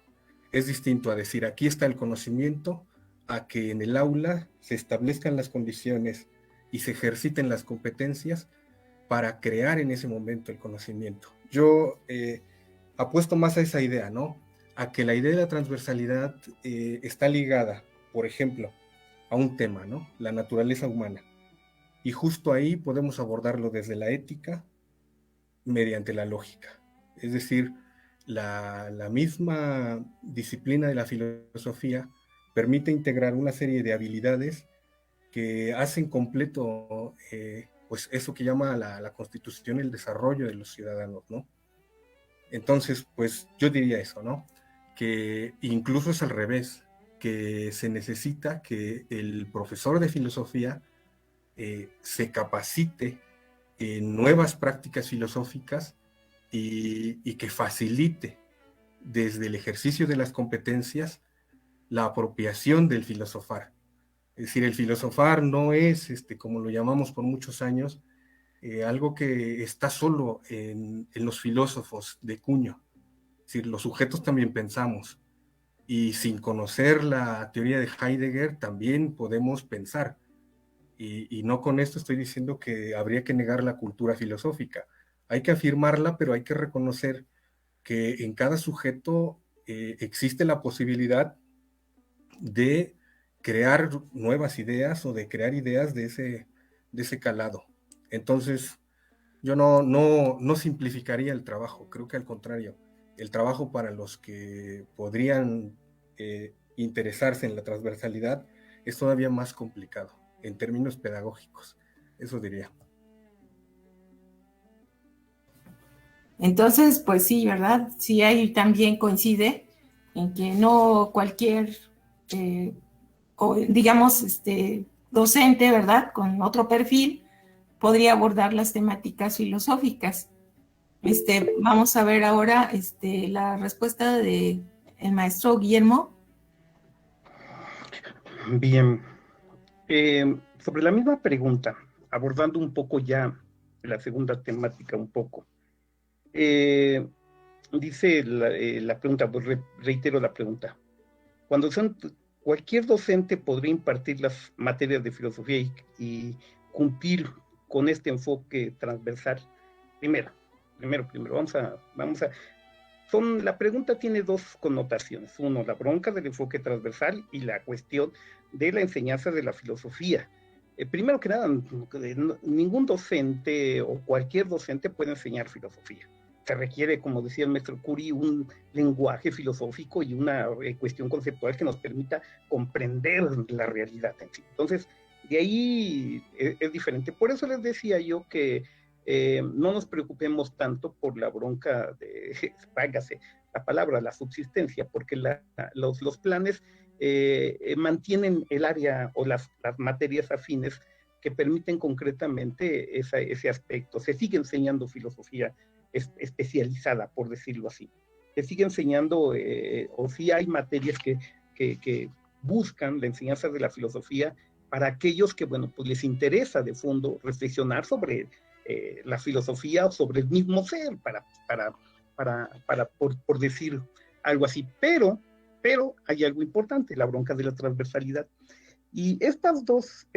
Speaker 3: Es distinto a decir, aquí está el conocimiento, a que en el aula se establezcan las condiciones y se ejerciten las competencias para crear en ese momento el conocimiento. Yo apuesto más a esa idea, ¿no? A que la idea de la transversalidad está ligada, por ejemplo, a un tema, ¿no? La naturaleza humana. Y justo ahí podemos abordarlo desde la ética, mediante la lógica. Es decir, la misma disciplina de la filosofía permite integrar una serie de habilidades que hacen completo pues eso que llama la Constitución el desarrollo de los ciudadanos, ¿no? Entonces, pues yo diría eso, ¿no? Que incluso es al revés, que se necesita que el profesor de filosofía se capacite en nuevas prácticas filosóficas y que facilite desde el ejercicio de las competencias la apropiación del filosofar. Es decir, el filosofar no es, como lo llamamos por muchos años, algo que está solo en los filósofos de cuño. Es decir, los sujetos también pensamos, y sin conocer la teoría de Heidegger también podemos pensar. Y no con esto estoy diciendo que habría que negar la cultura filosófica. Hay que afirmarla, pero hay que reconocer que en cada sujeto existe la posibilidad de crear nuevas ideas o de crear ideas de ese calado. Entonces, yo no simplificaría el trabajo, creo que al contrario, el trabajo para los que podrían interesarse en la transversalidad es todavía más complicado en términos pedagógicos, eso diría.
Speaker 1: Entonces, pues sí, ¿verdad? Sí, ahí también coincide en que no cualquier, digamos, docente, ¿verdad? Con otro perfil podría abordar las temáticas filosóficas. Vamos a ver ahora la respuesta del maestro Guillermo.
Speaker 4: Bien. Sobre la misma pregunta, abordando un poco ya la segunda temática un poco. Dice la pregunta, pues reitero la pregunta. Cualquier docente podría impartir las materias de filosofía y cumplir con este enfoque transversal. Primero, vamos a la pregunta tiene dos connotaciones. Uno, la bronca del enfoque transversal y la cuestión de la enseñanza de la filosofía. Primero que nada, ningún docente o cualquier docente puede enseñar filosofía. Se requiere, como decía el maestro Curie, un lenguaje filosófico y una cuestión conceptual que nos permita comprender la realidad en sí. Entonces, de ahí es diferente. Por eso les decía yo que no nos preocupemos tanto por la bronca de, vágase la palabra, la subsistencia, porque los planes mantienen el área o las materias afines que permiten concretamente ese aspecto. Se sigue enseñando filosofía especializada, por decirlo así. Se sigue enseñando, o sí hay materias que buscan la enseñanza de la filosofía para aquellos que, bueno, pues les interesa de fondo reflexionar sobre la filosofía o sobre el mismo ser, por decir algo así. Pero hay algo importante, la bronca de la transversalidad. Y estas dos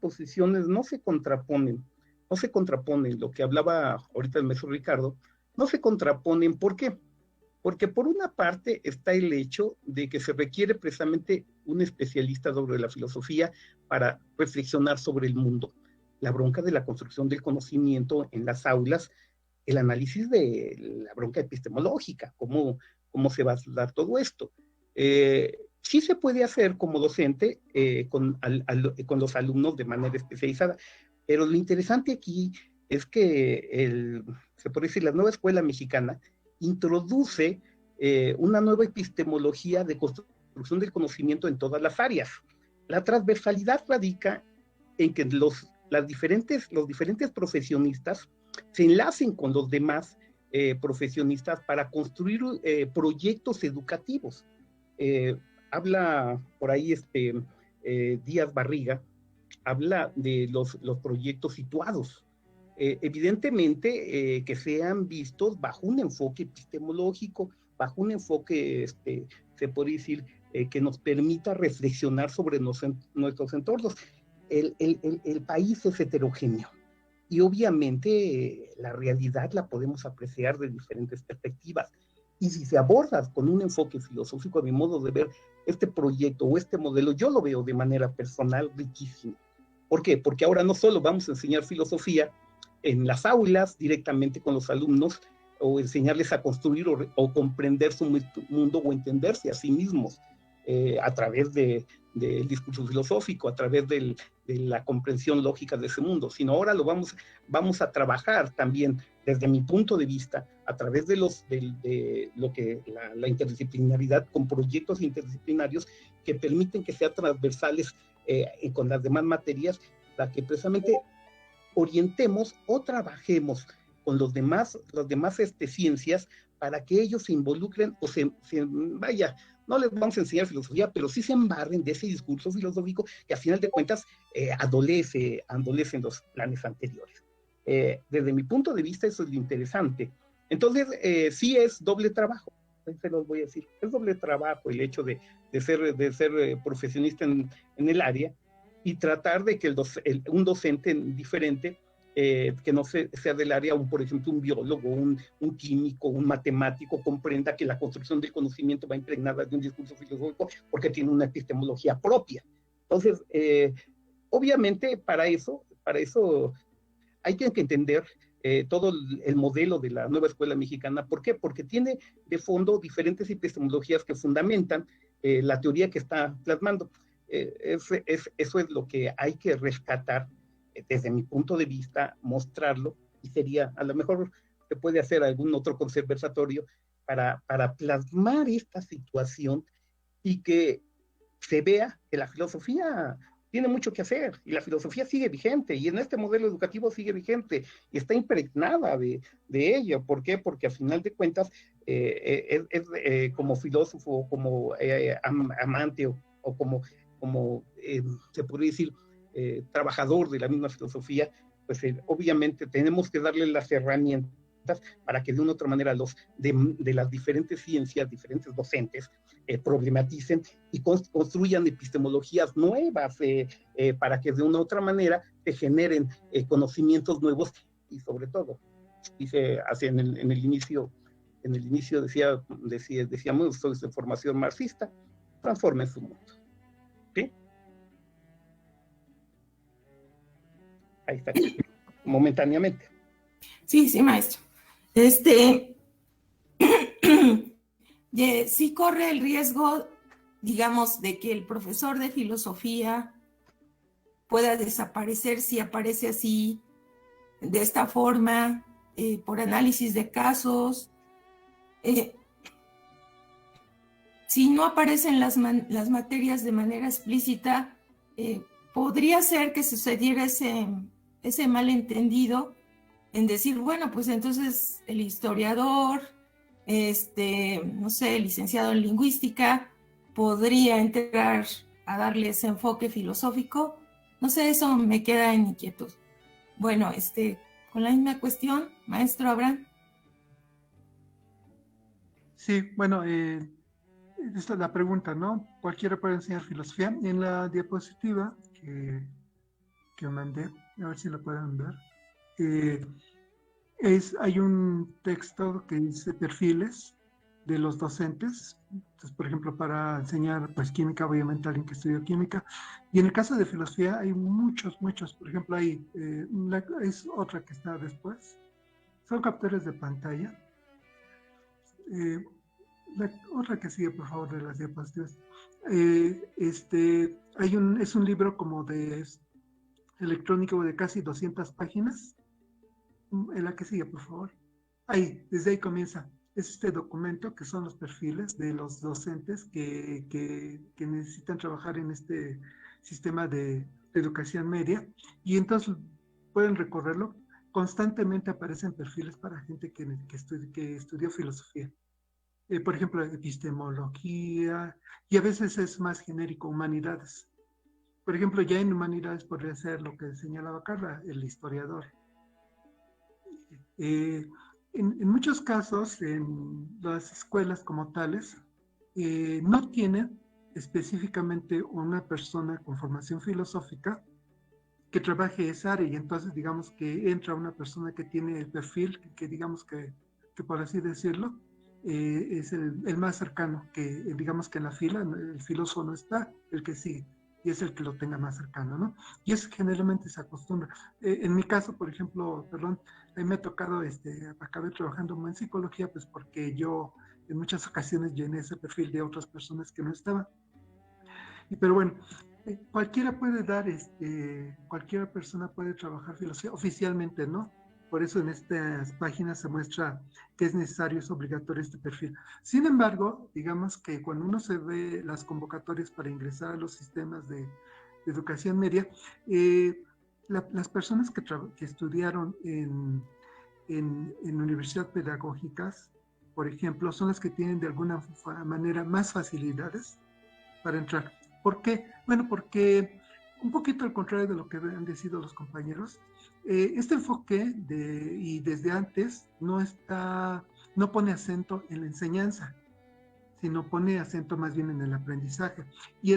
Speaker 4: posiciones no se contraponen, lo que hablaba ahorita el maestro Ricardo, no se contraponen. ¿Por qué? Porque por una parte está el hecho de que se requiere precisamente un especialista sobre la filosofía para reflexionar sobre el mundo. La bronca de la construcción del conocimiento en las aulas, el análisis de la bronca epistemológica, cómo se va a dar todo esto. Sí se puede hacer como docente con los alumnos de manera especializada, pero lo interesante aquí es que se puede decir, la nueva escuela mexicana introduce una nueva epistemología de construcción del conocimiento en todas las áreas. La transversalidad radica en que los diferentes profesionistas se enlacen con los demás profesionistas para construir proyectos educativos. Habla por ahí Díaz Barriga, habla de los proyectos situados. Evidentemente que sean vistos bajo un enfoque epistemológico, bajo un enfoque, se puede decir, que nos permita reflexionar sobre nuestros entornos. El país es heterogéneo y obviamente la realidad la podemos apreciar de diferentes perspectivas. Y si se aborda con un enfoque filosófico, a mi modo de ver, este proyecto o este modelo, yo lo veo de manera personal riquísimo. ¿Por qué? Porque ahora no solo vamos a enseñar filosofía en las aulas, directamente con los alumnos, o enseñarles a construir o comprender su mundo o entenderse a sí mismos a través del discurso filosófico, a través de la comprensión lógica de ese mundo, sino ahora lo vamos a trabajar también desde mi punto de vista a través de lo que la interdisciplinaridad, con proyectos interdisciplinarios que permiten que sean transversales con las demás materias, para que precisamente orientemos o trabajemos con las demás ciencias para que ellos se involucren o no les vamos a enseñar filosofía, pero sí se embarren de ese discurso filosófico que a final de cuentas adolece en los planes anteriores. Desde mi punto de vista eso es lo interesante. Entonces sí es doble trabajo, se los voy a decir, es doble trabajo el hecho de ser profesionista en el área y tratar de que un docente diferente que no sea del área, por ejemplo, un biólogo, un químico, un matemático, comprenda que la construcción del conocimiento va impregnada de un discurso filosófico porque tiene una epistemología propia. Entonces, obviamente, para eso hay que entender todo el modelo de la nueva escuela mexicana. ¿Por qué? Porque tiene de fondo diferentes epistemologías que fundamentan la teoría que está plasmando. Eso es lo que hay que rescatar desde mi punto de vista, mostrarlo, y sería, a lo mejor se puede hacer algún otro conversatorio para plasmar esta situación y que se vea que la filosofía tiene mucho que hacer y la filosofía sigue vigente y en este modelo educativo sigue vigente y está impregnada de ello. ¿Por qué? Porque a final de cuentas como filósofo, como amante o como se podría decir trabajador de la misma filosofía, pues obviamente tenemos que darle las herramientas para que de una u otra manera de las diferentes ciencias, diferentes docentes, problematicen y construyan epistemologías nuevas para que de una u otra manera se generen conocimientos nuevos y sobre todo, dice así en el inicio en el inicio decíamos, soy de formación marxista, transformen su mundo. ¿Sí? Ahí está, momentáneamente.
Speaker 1: Sí, sí, maestro. Sí corre el riesgo, digamos, de que el profesor de filosofía pueda desaparecer si aparece así, de esta forma, por análisis de casos. Si no aparecen las materias de manera explícita, podría ser que sucediera ese malentendido en decir, bueno, pues entonces el historiador, no sé, el licenciado en lingüística, podría entrar a darle ese enfoque filosófico. No sé, eso me queda en inquietud. Bueno, con la misma cuestión, maestro Abraham.
Speaker 5: Sí, bueno, esta es la pregunta, ¿no? ¿Cualquiera puede enseñar filosofía? En la diapositiva que mandé, a ver si lo pueden ver, hay un texto que dice perfiles de los docentes. Entonces, por ejemplo, para enseñar pues química, obviamente alguien que estudió química. Y en el caso de filosofía hay muchos. Por ejemplo, es otra que está después. Son capturas de pantalla. La otra que sigue, por favor, de las diapositivas. Es un libro como de electrónico de casi 200 páginas. En la que sigue, por favor. Desde ahí comienza. Es este documento que son los perfiles de los docentes que necesitan trabajar en este sistema de educación media, y entonces pueden recorrerlo. Constantemente aparecen perfiles para gente que estudió filosofía. Por ejemplo, epistemología, y a veces es más genérico, humanidades. Por ejemplo, ya en humanidades podría ser lo que señalaba Carla, el historiador. En muchos casos, en las escuelas como tales, no tienen específicamente una persona con formación filosófica que trabaje esa área, y entonces digamos que entra una persona que tiene el perfil, que digamos que por así decirlo, es el más cercano, que digamos que en la fila, el filósofo no está, el que sigue, y es el que lo tenga más cercano, ¿no? Y eso generalmente se acostumbra. En mi caso, por ejemplo, perdón, a mí me ha tocado, acabé trabajando en psicología, pues porque yo en muchas ocasiones llené ese perfil de otras personas que no estaban. Pero bueno, cualquiera puede cualquier persona puede trabajar filosofía, oficialmente, ¿no? Por eso en estas páginas se muestra que es necesario, es obligatorio este perfil. Sin embargo, digamos que cuando uno se ve las convocatorias para ingresar a los sistemas de educación media, las personas que estudiaron en universidades pedagógicas, por ejemplo, son las que tienen de alguna manera más facilidades para entrar. ¿Por qué? Bueno, porque un poquito al contrario de lo que han decidido los compañeros, este enfoque y desde antes no pone acento en la enseñanza, sino pone acento más bien en el aprendizaje. Y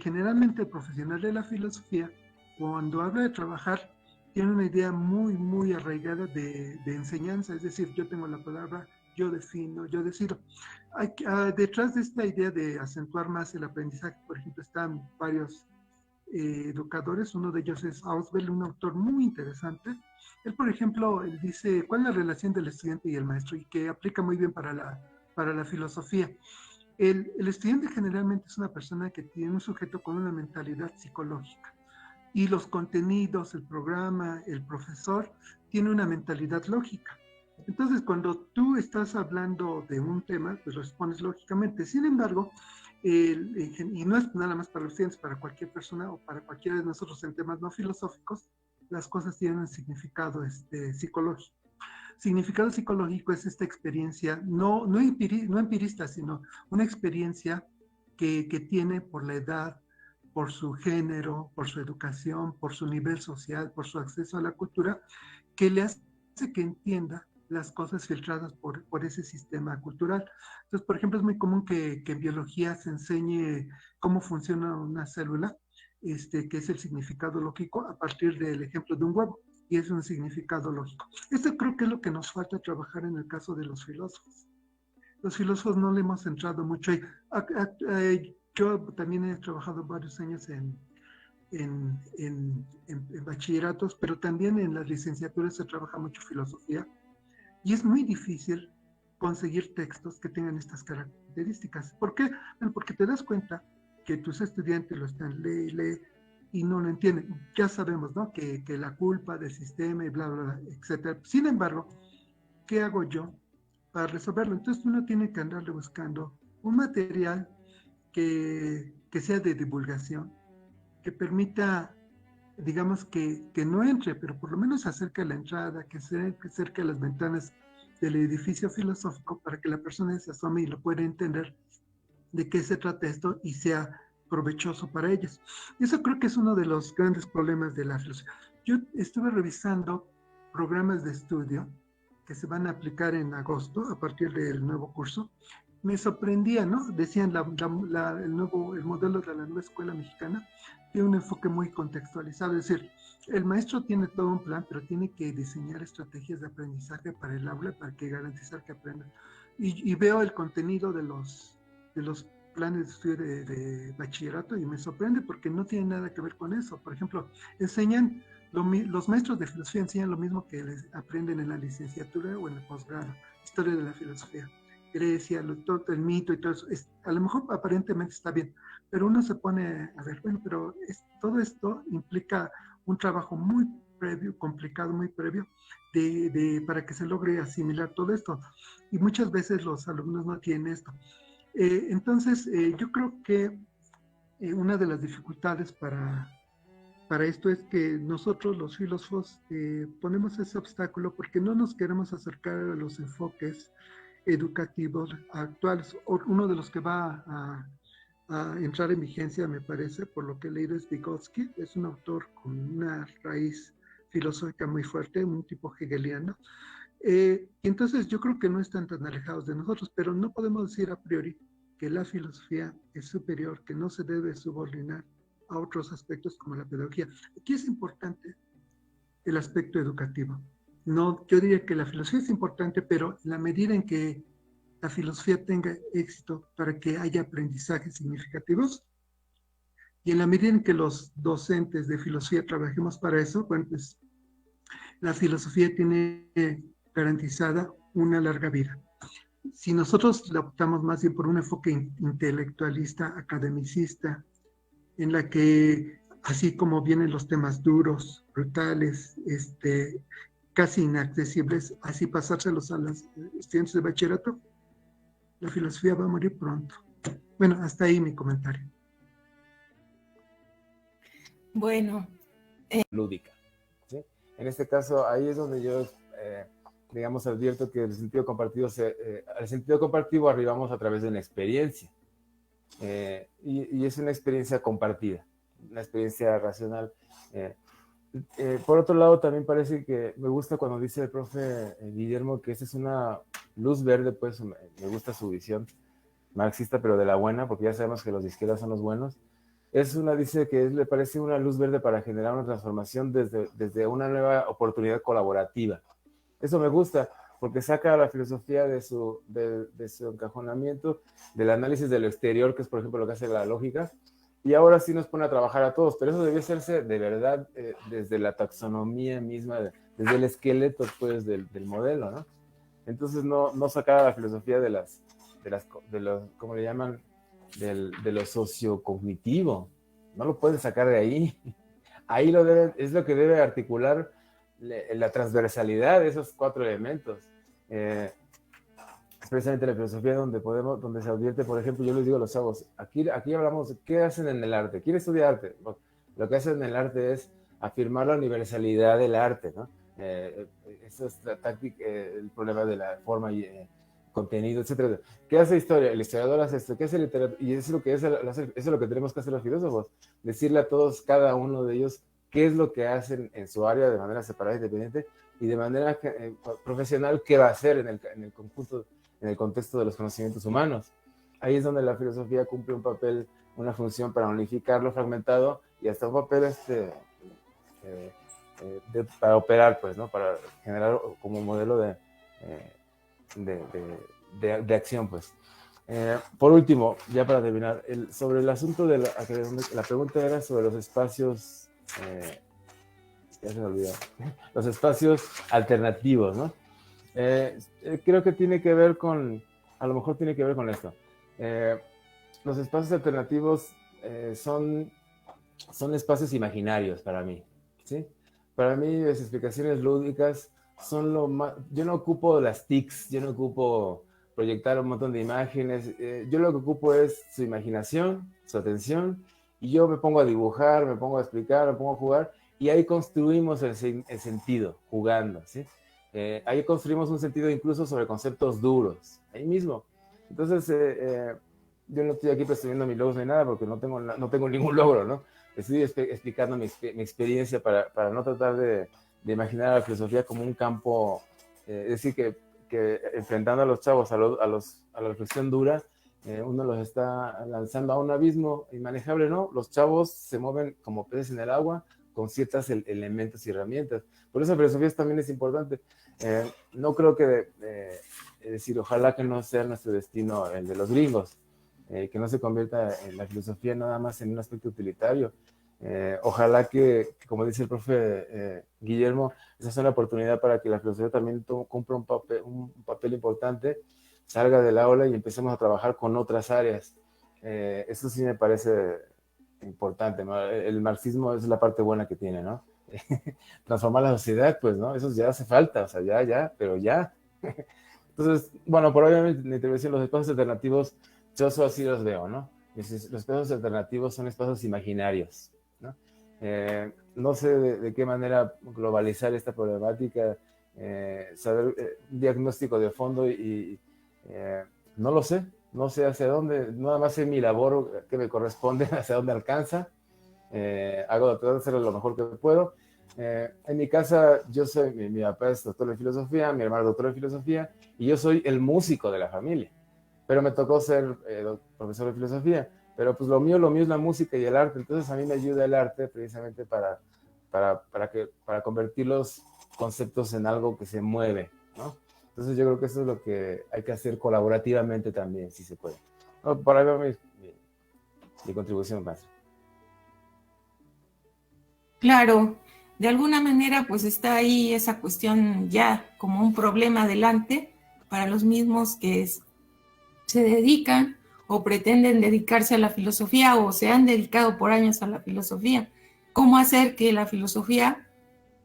Speaker 5: generalmente el profesional de la filosofía, cuando habla de trabajar, tiene una idea muy, muy arraigada de enseñanza, es decir, yo tengo la palabra, yo defino, yo decido. Detrás de esta idea de acentuar más el aprendizaje, por ejemplo, están varios educadores. Uno de ellos es Auswell, un autor muy interesante. Él, por ejemplo, él dice cuál es la relación del estudiante y el maestro, y que aplica muy bien para la filosofía. El estudiante generalmente es una persona que tiene un sujeto con una mentalidad psicológica, y los contenidos, el programa, el profesor, tiene una mentalidad lógica. Entonces, cuando tú estás hablando de un tema, pues lo expones lógicamente. Sin embargo, y no es nada más para los estudiantes, para cualquier persona o para cualquiera de nosotros en temas no filosóficos, las cosas tienen un significado psicológico. Significado psicológico es esta experiencia, no empirista, sino una experiencia que tiene por la edad, por su género, por su educación, por su nivel social, por su acceso a la cultura, que le hace que entienda las cosas filtradas por ese sistema cultural. Entonces, por ejemplo, es muy común que en biología se enseñe cómo funciona una célula, que es el significado lógico a partir del ejemplo de un huevo, y es un significado lógico. Esto creo que es lo que nos falta trabajar en el caso de los filósofos. los filósofos no le hemos entrado mucho ahí. Yo también he trabajado varios años en bachilleratos, pero también en las licenciaturas se trabaja mucho filosofía y es muy difícil conseguir textos que tengan estas características. ¿Por qué? Bueno, porque te das cuenta que tus estudiantes lo están lee y no lo entienden. Ya sabemos, ¿no? Que la culpa del sistema y bla, bla, bla, etc. Sin embargo, ¿qué hago yo para resolverlo? Entonces uno tiene que andarle buscando un material que sea de divulgación, que permita, digamos, que no entre, pero por lo menos acerque la entrada, que acerque las ventanas del edificio filosófico para que la persona se asome y lo pueda entender de qué se trata esto y sea provechoso para ellos. Eso creo que es uno de los grandes problemas de la filosofía. Yo estuve revisando programas de estudio que se van a aplicar en agosto a partir del nuevo curso. Me sorprendía, ¿no? Decían el modelo de la nueva escuela mexicana tiene un enfoque muy contextualizado, es decir, el maestro tiene todo un plan, pero tiene que diseñar estrategias de aprendizaje para el aula para que garantizar que aprendan. Y veo el contenido de los planes de estudio de bachillerato y me sorprende porque no tiene nada que ver con eso. Por ejemplo, los maestros de filosofía enseñan lo mismo que les aprenden en la licenciatura o en el posgrado, historia de la filosofía, Grecia, todo el mito y todo eso. A lo mejor aparentemente está bien, pero uno se pone a ver, bueno, pero todo esto implica un trabajo muy previo, complicado, muy previo, para que se logre asimilar todo esto. Y muchas veces los alumnos no tienen esto. Entonces, yo creo que una de las dificultades para esto es que nosotros los filósofos ponemos ese obstáculo porque no nos queremos acercar a los enfoques educativos actuales. Uno de los que va a entrar en vigencia, me parece, por lo que he leído, es Vygotsky. Es un autor con una raíz filosófica muy fuerte, un tipo hegeliano. Entonces yo creo que no están tan alejados de nosotros, pero no podemos decir a priori que la filosofía es superior, que no se debe subordinar a otros aspectos como la pedagogía. Aquí es importante el aspecto educativo. No, yo diría que la filosofía es importante, pero en la medida en que la filosofía tenga éxito para que haya aprendizajes significativos y en la medida en que los docentes de filosofía trabajemos para eso, bueno, pues la filosofía tiene garantizada una larga vida. Si nosotros la optamos más bien por un enfoque intelectualista, academicista, en la que así como vienen los temas duros, brutales, casi inaccesibles, así pasárselos a los estudiantes de bachillerato, la filosofía va a morir pronto. Bueno, hasta ahí mi comentario.
Speaker 1: Bueno.
Speaker 2: Lúdica, ¿sí? En este caso, ahí es donde yo, digamos, advierto que el sentido compartido al sentido compartido arribamos a través de una experiencia. Y es una experiencia compartida, una experiencia racional. Por otro lado, también parece que me gusta cuando dice el profe Guillermo que esta es una luz verde, pues me gusta su visión marxista, pero de la buena, porque ya sabemos que los de izquierda son los buenos. Dice que le parece una luz verde para generar una transformación desde una nueva oportunidad colaborativa. Eso me gusta, porque saca a la filosofía de su encajonamiento, del análisis de lo exterior, que es, por ejemplo, lo que hace la lógica, y ahora sí nos pone a trabajar a todos, pero eso debe hacerse de verdad desde la taxonomía misma, desde el esqueleto, pues, del modelo, ¿no? Entonces, no sacar a la filosofía de los, ¿cómo le llaman? De lo sociocognitivo, no lo pueden sacar de ahí. Ahí es lo que debe articular la transversalidad de esos cuatro elementos. Es precisamente la filosofía donde se advierte, por ejemplo, yo les digo a los chavos, aquí hablamos de qué hacen en el arte. ¿Quién estudia arte? Bueno, lo que hacen en el arte es afirmar la universalidad del arte, ¿no? Eso es el problema de la forma y contenido, etcétera. ¿Qué hace historia? El historiador hace esto. ¿Qué hace literatura? Y eso es lo que tenemos que hacer los filósofos, decirle a todos, cada uno de ellos, qué es lo que hacen en su área de manera separada, independiente, y de manera profesional, qué va a hacer en el conjunto, en el contexto de los conocimientos humanos. Ahí es donde la filosofía cumple un papel, una función para unificar lo fragmentado y hasta un papel para operar, pues, ¿no? Para generar como modelo de acción, pues. Por último, ya para terminar, sobre el asunto de la pregunta era sobre los espacios, ya se me olvidó, los espacios alternativos, ¿no? Creo que tiene que ver a lo mejor tiene que ver con esto. Los espacios alternativos son espacios imaginarios para mí, ¿sí? Para mí las explicaciones lúdicas son lo más... Yo no ocupo las TICs, yo no ocupo proyectar un montón de imágenes, yo lo que ocupo es su imaginación, su atención, y yo me pongo a dibujar, me pongo a explicar, me pongo a jugar, y ahí construimos el sentido, jugando, ¿sí? Ahí construimos un sentido incluso sobre conceptos duros, ahí mismo. Entonces, yo no estoy aquí presumiendo mis logros ni nada, porque no tengo ningún logro, ¿no? Estoy explicando mi experiencia para no tratar de imaginar a la filosofía como un campo, es decir, que enfrentando a los chavos a la reflexión dura, uno los está lanzando a un abismo inmanejable, ¿no? Los chavos se mueven como peces en el agua con ciertos elementos y herramientas. Por eso la filosofía también es importante. No creo que, es decir, ojalá que no sea nuestro destino el de los gringos, que no se convierta en la filosofía nada más en un aspecto utilitario. Ojalá que, como dice el profe Guillermo, esa sea una oportunidad para que la filosofía también cumpla un papel importante, salga del aula y empecemos a trabajar con otras áreas. Eso sí me parece importante, ¿no? El marxismo es la parte buena que tiene, ¿no? Transformar la sociedad, pues, ¿no? Eso ya hace falta, o sea, pero ya. Entonces, bueno, probablemente en la intervención los espacios alternativos, yo así los veo, ¿no? Los espacios alternativos son espacios imaginarios, ¿no? No sé de qué manera globalizar esta problemática, saber un diagnóstico de fondo y no lo sé, no sé hacia dónde, nada más sé mi labor que me corresponde, hacia dónde alcanza, trato de hacer lo mejor que puedo. En mi casa, mi papá es doctor de filosofía, mi hermano es doctor de filosofía, y yo soy el músico de la familia, pero me tocó ser profesor de filosofía, pero pues lo mío es la música y el arte, entonces a mí me ayuda el arte precisamente para convertir los conceptos en algo que se mueve, ¿no? Entonces yo creo que eso es lo que hay que hacer colaborativamente también, si se puede. No, para ahí va mi contribución, maestra.
Speaker 1: Claro, de alguna manera pues está ahí esa cuestión ya como un problema adelante para los mismos que se dedican o pretenden dedicarse a la filosofía o se han dedicado por años a la filosofía. ¿Cómo hacer que la filosofía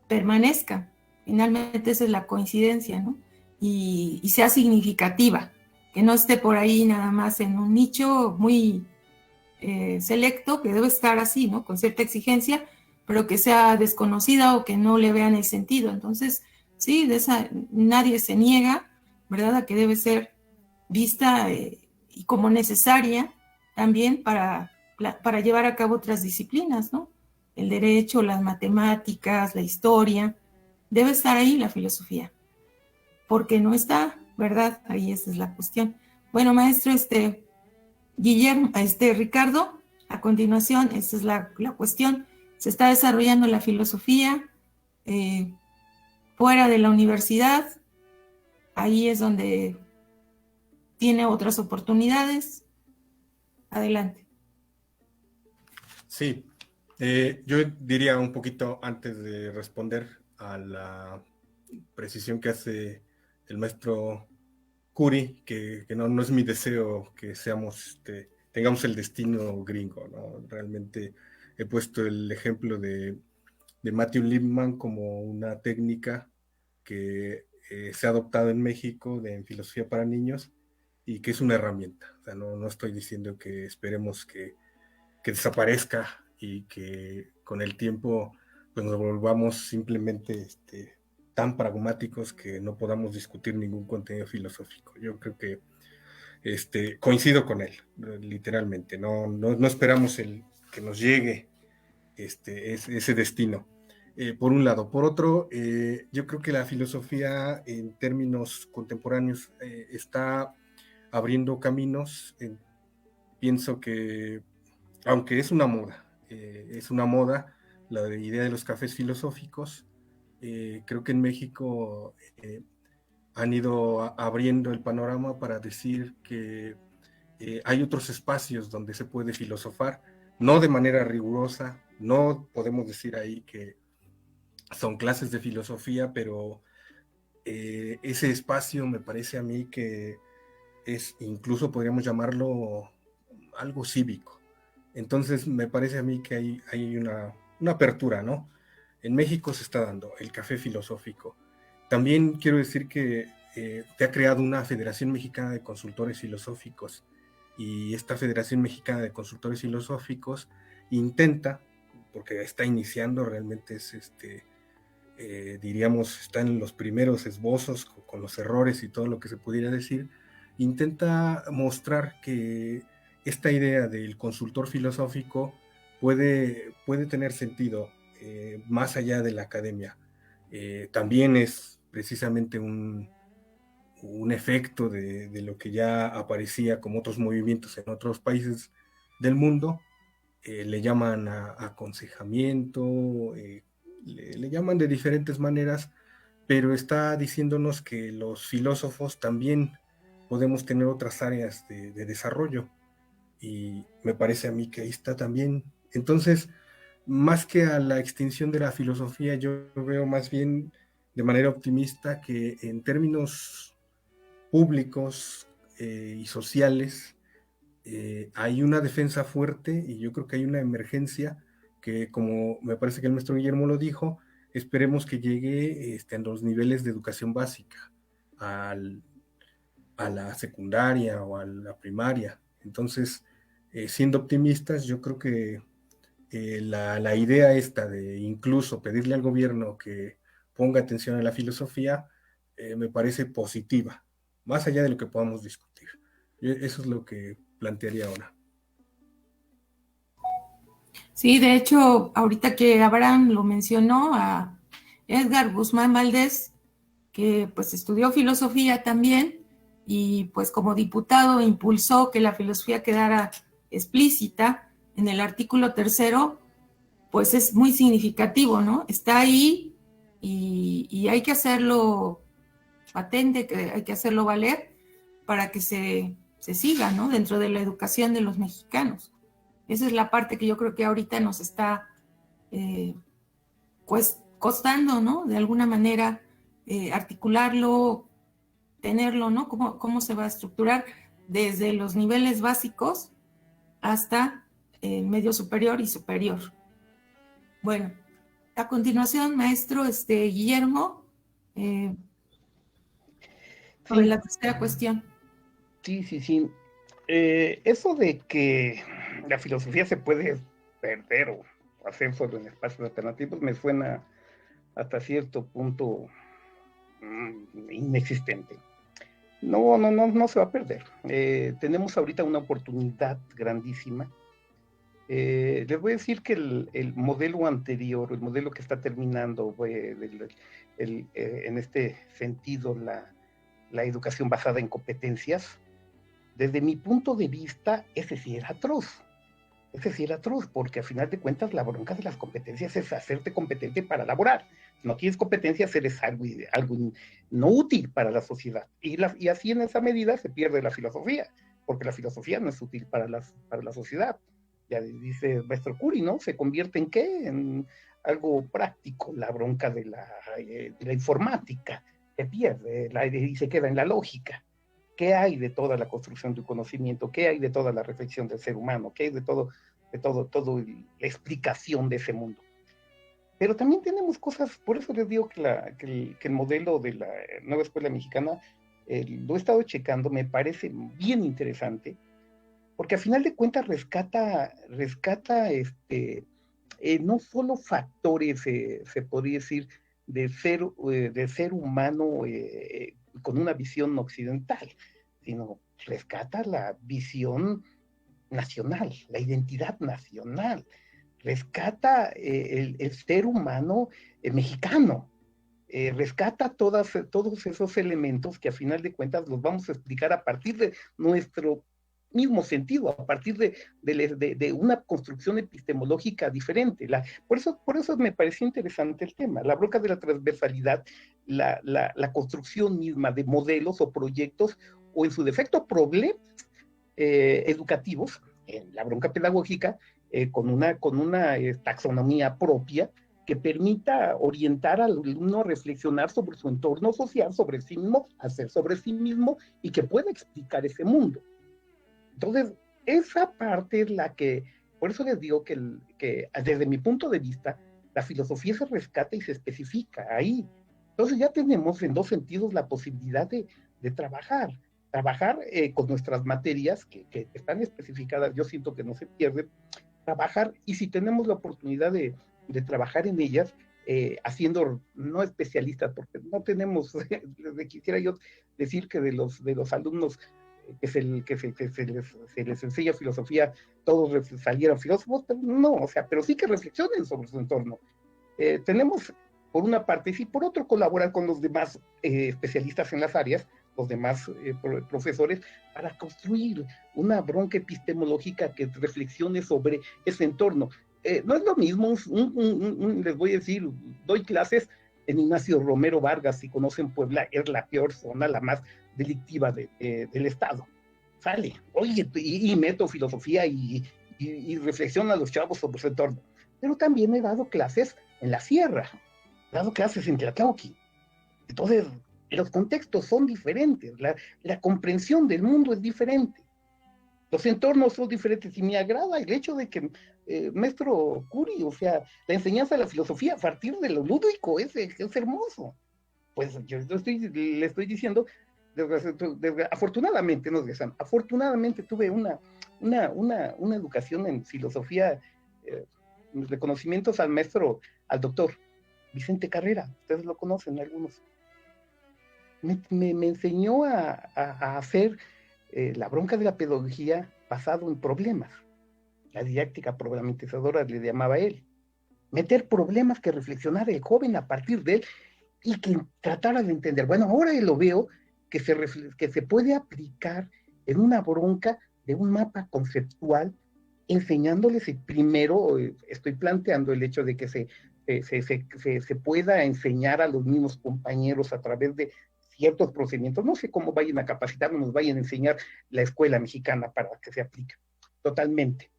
Speaker 1: permanezca? Finalmente esa es la coincidencia, ¿no? Y sea significativa, que no esté por ahí nada más en un nicho muy selecto, que debe estar así, ¿no? Con cierta exigencia, pero que sea desconocida o que no le vean el sentido. Entonces, sí, de esa nadie se niega, ¿verdad?, a que debe ser vista y como necesaria también para llevar a cabo otras disciplinas, ¿no? El derecho, las matemáticas, la historia, debe estar ahí la filosofía, porque no está, ¿verdad? Ahí esa es la cuestión. Bueno, maestro, Guillermo, Ricardo, a continuación, esta es la cuestión. Se está desarrollando la filosofía fuera de la universidad, ahí es donde tiene otras oportunidades. Adelante.
Speaker 3: Sí, yo diría un poquito antes de responder a la precisión que hace el maestro Curi, que no es mi deseo que tengamos el destino gringo, ¿no? Realmente he puesto el ejemplo de Matthew Lipman como una técnica que se ha adoptado en México en filosofía para niños y que es una herramienta. O sea, no estoy diciendo que esperemos que desaparezca y que con el tiempo pues nos volvamos simplemente tan pragmáticos que no podamos discutir ningún contenido filosófico. Yo creo que coincido con él, literalmente. No esperamos que nos llegue ese destino. Por un lado. Por otro, yo creo que la filosofía en términos contemporáneos está abriendo caminos. Pienso que, aunque es una moda la idea de los cafés filosóficos, creo que en México han ido abriendo el panorama para decir que hay otros espacios donde se puede filosofar, no de manera rigurosa, no podemos decir ahí que son clases de filosofía, pero ese espacio me parece a mí que es, incluso podríamos llamarlo algo cívico. Entonces me parece a mí que hay una apertura, ¿no? En México se está dando el café filosófico. También quiero decir que te ha creado una Federación Mexicana de Consultores Filosóficos, y esta Federación Mexicana de Consultores Filosóficos intenta, porque está iniciando, realmente es diríamos, está en los primeros esbozos con los errores y todo lo que se pudiera decir, intenta mostrar que esta idea del consultor filosófico puede tener sentido más allá de la academia. También es precisamente un efecto de lo que ya aparecía como otros movimientos en otros países del mundo. Le llaman aconsejamiento, le llaman de diferentes maneras, pero está diciéndonos que los filósofos también podemos tener otras áreas de desarrollo, y me parece a mí que ahí está también. Entonces, más que a la extinción de la filosofía, yo veo más bien de manera optimista que en términos públicos y sociales hay una defensa fuerte, y yo creo que hay una emergencia que, como me parece que el maestro Guillermo lo dijo, esperemos que llegue a los niveles de educación básica, a la secundaria o a la primaria. Entonces, siendo optimistas, yo creo que la idea esta de incluso pedirle al gobierno que ponga atención a la filosofía me parece positiva, más allá de lo que podamos discutir. Eso es lo que plantearía ahora.
Speaker 1: Sí, de hecho, ahorita que Abraham lo mencionó, a Edgar Guzmán Valdés, que pues estudió filosofía también, y pues como diputado impulsó que la filosofía quedara explícita en el artículo 3º, pues es muy significativo, ¿no? Está ahí y hay que hacerlo patente, que hay que hacerlo valer para que se siga, ¿no? Dentro de la educación de los mexicanos. Esa es la parte que yo creo que ahorita nos está pues costando, ¿no? De alguna manera articularlo, tenerlo, ¿no? ¿Cómo se va a estructurar desde los niveles básicos hasta el medio superior y superior? Bueno, a continuación, maestro Guillermo, sobre
Speaker 4: Sí,
Speaker 1: la tercera cuestión.
Speaker 4: sí. Eso de que la filosofía se puede perder o hacer solo en espacios alternativos me suena hasta cierto punto inexistente. No se va a perder. Tenemos ahorita una oportunidad grandísima. Les voy a decir que el modelo anterior, el modelo que está terminando, en este sentido, la educación basada en competencias, desde mi punto de vista, ese sí era atroz. Ese sí era atroz, porque a final de cuentas la bronca de las competencias es hacerte competente para laborar. Si no tienes competencias, eres algo no útil para la sociedad. Y así en esa medida se pierde la filosofía, porque la filosofía no es útil para la sociedad. Ya dice el maestro Curi, ¿no? ¿Se convierte en qué? En algo práctico, la bronca de la informática. Se pierde y se queda en la lógica. ¿Qué hay de toda la construcción del conocimiento? ¿Qué hay de toda la reflexión del ser humano? ¿Qué hay de todo la explicación de ese mundo? Pero también tenemos cosas, por eso les digo que el modelo de la nueva escuela mexicana, lo he estado checando, me parece bien interesante, porque a final de cuentas rescata no solo factores, se podría decir, de ser humano con una visión occidental, sino rescata la visión nacional, la identidad nacional, rescata el ser humano mexicano, rescata todos esos elementos que a final de cuentas los vamos a explicar a partir de mismo sentido, a partir de una construcción epistemológica diferente. Por eso me pareció interesante el tema, la bronca de la transversalidad, la construcción misma de modelos o proyectos, o en su defecto problemas educativos, en la bronca pedagógica, con una taxonomía propia, que permita orientar al alumno a reflexionar sobre su entorno social, sobre sí mismo, hacer sobre sí mismo, y que pueda explicar ese mundo. Entonces, esa parte es la que, por eso les digo que desde mi punto de vista, la filosofía se rescata y se especifica ahí. Entonces ya tenemos en dos sentidos la posibilidad de trabajar con nuestras materias que están especificadas, yo siento que no se pierden, trabajar, y si tenemos la oportunidad de trabajar en ellas, haciendo, no especialistas, porque no tenemos, quisiera yo decir que de los alumnos que se les enseña filosofía, todos salieron filósofos, pero no, o sea, pero sí que reflexionen sobre su entorno. Tenemos, por una parte, y sí, por otro, colaborar con los demás especialistas en las áreas, los demás profesores, para construir una bronca epistemológica que reflexione sobre ese entorno. No es lo mismo, les voy a decir, doy clases en Ignacio Romero Vargas, si conocen Puebla, es la peor zona, la más delictiva del estado. Sale, oye, y meto filosofía y reflexiono a los chavos sobre su entorno. Pero también he dado clases en la sierra, he dado clases en Tlatlauqui. Entonces, los contextos son diferentes, la comprensión del mundo es diferente, los entornos son diferentes, y me agrada el hecho de que maestro Curi, o sea, la enseñanza de la filosofía a partir de lo lúdico es hermoso. Pues yo le estoy diciendo, afortunadamente, no afortunadamente tuve una educación en filosofía, reconocimientos al maestro, al doctor Vicente Carrera, ustedes lo conocen algunos. Me enseñó a hacer la bronca de la pedagogía basado en problemas. La didáctica problematizadora le llamaba él. Meter problemas que reflexionara el joven a partir de él y que tratara de entender. Bueno, ahora lo veo que se puede aplicar en una bronca de un mapa conceptual, enseñándoles primero, estoy planteando el hecho de que se pueda enseñar a los mismos compañeros a través de ciertos procedimientos. No sé cómo vayan a capacitar, nos vayan a enseñar la escuela mexicana para que se aplique totalmente,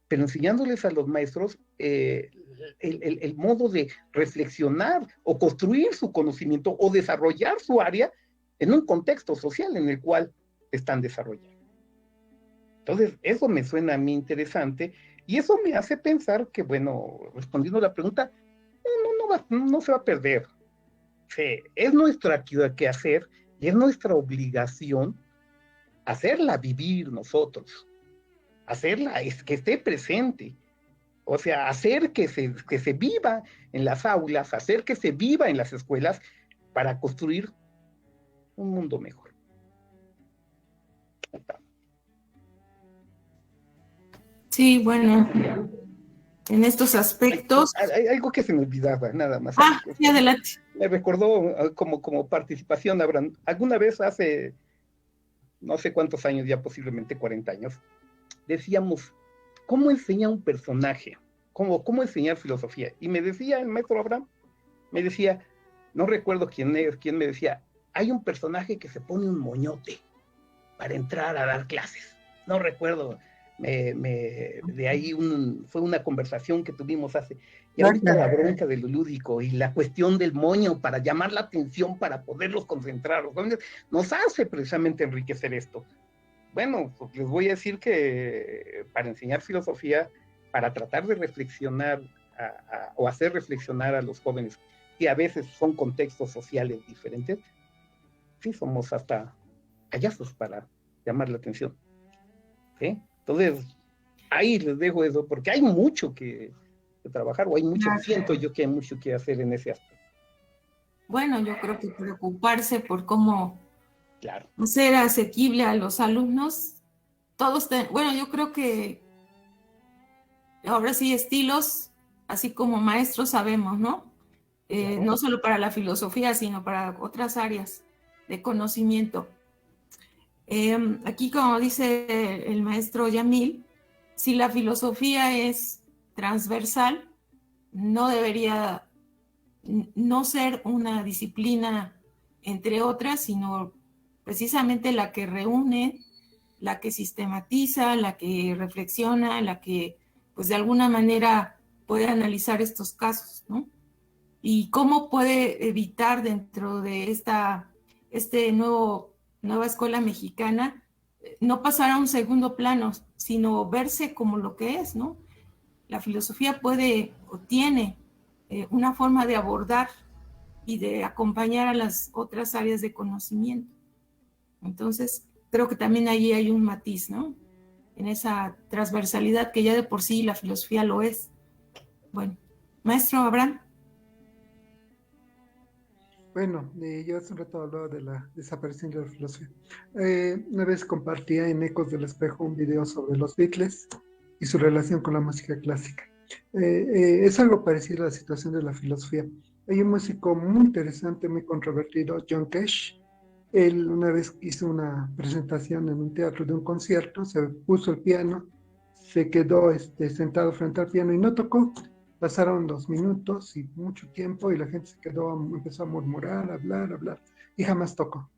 Speaker 4: pero enseñándoles a los maestros el modo de reflexionar o construir su conocimiento o desarrollar su área en un contexto social en el cual están desarrollando. Entonces, eso me suena a mí interesante, y eso me hace pensar que, bueno, respondiendo a la pregunta, no se va a perder. Sí, es nuestra quehacer y es nuestra obligación hacerla vivir nosotros, hacerla, que esté presente, o sea, hacer que se viva en las aulas, hacer que se viva en las escuelas para construir un mundo mejor.
Speaker 1: Sí, bueno, en estos aspectos.
Speaker 4: Hay algo que se me olvidaba, nada más.
Speaker 1: Sí, adelante.
Speaker 4: Me recordó como participación, Abraham, alguna vez hace no sé cuántos años, ya posiblemente 40 años, decíamos, ¿cómo enseña un personaje? ¿Cómo enseñar filosofía? Y me decía el maestro Abraham, me decía, no recuerdo quién me decía, hay un personaje que se pone un moñote para entrar a dar clases. No recuerdo, de ahí fue una conversación que tuvimos hace, y ahorita la bronca de lo lúdico y la cuestión del moño para llamar la atención, para poderlos concentrar, nos hace precisamente enriquecer esto. Bueno, pues les voy a decir que para enseñar filosofía, para tratar de reflexionar o hacer reflexionar a los jóvenes, que a veces son contextos sociales diferentes, sí somos hasta payasos para llamar la atención. ¿Sí? Entonces, ahí les dejo eso, porque hay mucho que trabajar, o hay mucho, siento yo que hay mucho que hacer en ese aspecto.
Speaker 1: Bueno, yo creo que preocuparse por cómo ser asequible a los alumnos, bueno, yo creo que ahora sí estilos, así como maestros sabemos, ¿no? No solo para la filosofía, sino para otras áreas de conocimiento. Aquí, como dice el maestro Yamil, si la filosofía es transversal, no debería no ser una disciplina entre otras, sino precisamente la que reúne, la que sistematiza, la que reflexiona, la que, pues de alguna manera puede analizar estos casos, ¿no? Y cómo puede evitar dentro de nueva escuela mexicana no pasar a un segundo plano, sino verse como lo que es, ¿no? La filosofía puede o tiene una forma de abordar y de acompañar a las otras áreas de conocimiento. Entonces, creo que también ahí hay un matiz, ¿no? En esa transversalidad que ya de por sí la filosofía lo es. Bueno, maestro Abraham.
Speaker 5: Bueno, yo hace un rato hablaba de la desaparición de la filosofía. Una vez compartía en Ecos del Espejo un video sobre los Beatles y su relación con la música clásica. Es algo parecido a la situación de la filosofía. Hay un músico muy interesante, muy controvertido, John Cage. Él una vez hizo una presentación en un teatro de un concierto, se puso el piano, se quedó sentado frente al piano y no tocó. Pasaron 2 minutos y mucho tiempo y la gente se quedó, empezó a murmurar, hablar y jamás tocó.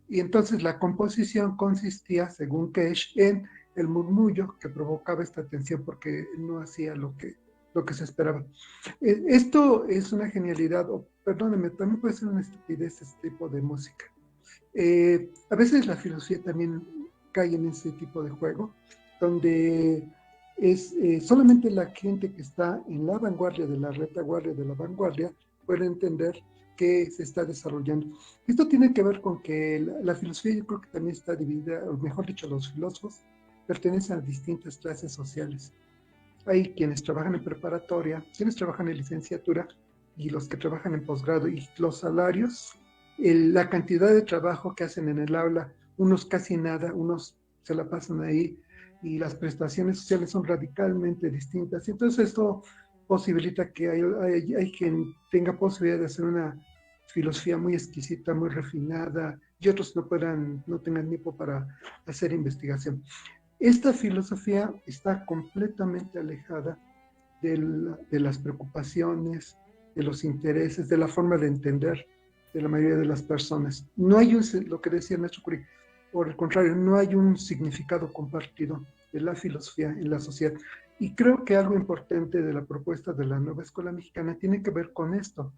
Speaker 5: Y entonces la composición consistía, según Cage, en el murmullo que provocaba esta tensión porque no hacía lo que se esperaba. Esto es una genialidad, perdónenme, también puede ser una estupidez este tipo de música. A veces la filosofía también cae en ese tipo de juego, donde es solamente la gente que está en la vanguardia de la retaguardia de la vanguardia puede entender qué se está desarrollando. Esto tiene que ver con que la filosofía yo creo que también está dividida, o mejor dicho, los filósofos pertenecen a distintas clases sociales. Hay quienes trabajan en preparatoria, quienes trabajan en licenciatura y los que trabajan en posgrado, y los salarios, la cantidad de trabajo que hacen en el aula, unos casi nada, unos se la pasan ahí, y las prestaciones sociales son radicalmente distintas. Entonces esto posibilita que hay quien tenga posibilidad de hacer una filosofía muy exquisita, muy refinada, y otros no tengan tiempo para hacer investigación. Esta filosofía está completamente alejada de las preocupaciones, de los intereses, de la forma de entender de la mayoría de las personas. No hay lo que decía el maestro Curie, por el contrario, no hay un significado compartido de la filosofía en la sociedad. Y creo que algo importante de la propuesta de la nueva escuela mexicana tiene que ver con esto.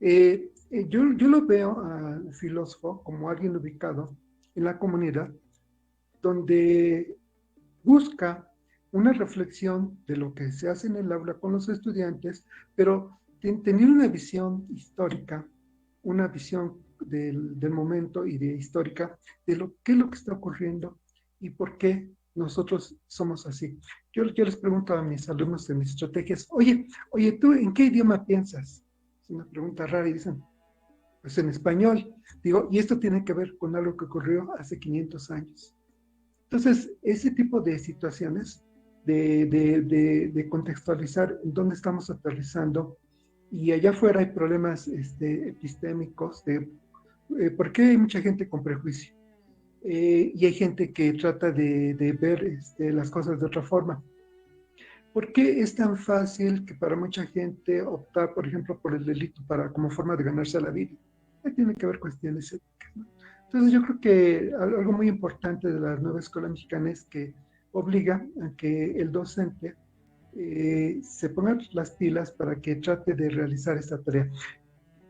Speaker 5: Yo lo veo al filósofo como alguien ubicado en la comunidad, donde busca una reflexión de lo que se hace en el aula con los estudiantes, pero tener una visión histórica, una visión del momento y de histórica de qué es lo que está ocurriendo y por qué nosotros somos así. Yo les pregunto a mis alumnos en mis estrategias, oye, ¿tú en qué idioma piensas? Es una pregunta rara y dicen, pues en español. Digo, y esto tiene que ver con algo que ocurrió hace 500 años. Entonces, ese tipo de situaciones, de contextualizar en dónde estamos aterrizando, y allá afuera hay problemas epistémicos de por qué hay mucha gente con prejuicio, y hay gente que trata de ver las cosas de otra forma. ¿Por qué es tan fácil que para mucha gente optar, por ejemplo, por el delito como forma de ganarse la vida? Ahí tiene que ver cuestiones éticas, ¿no? Entonces yo creo que algo muy importante de la nueva escuela mexicana es que obliga a que el docente se ponga las pilas para que trate de realizar esta tarea.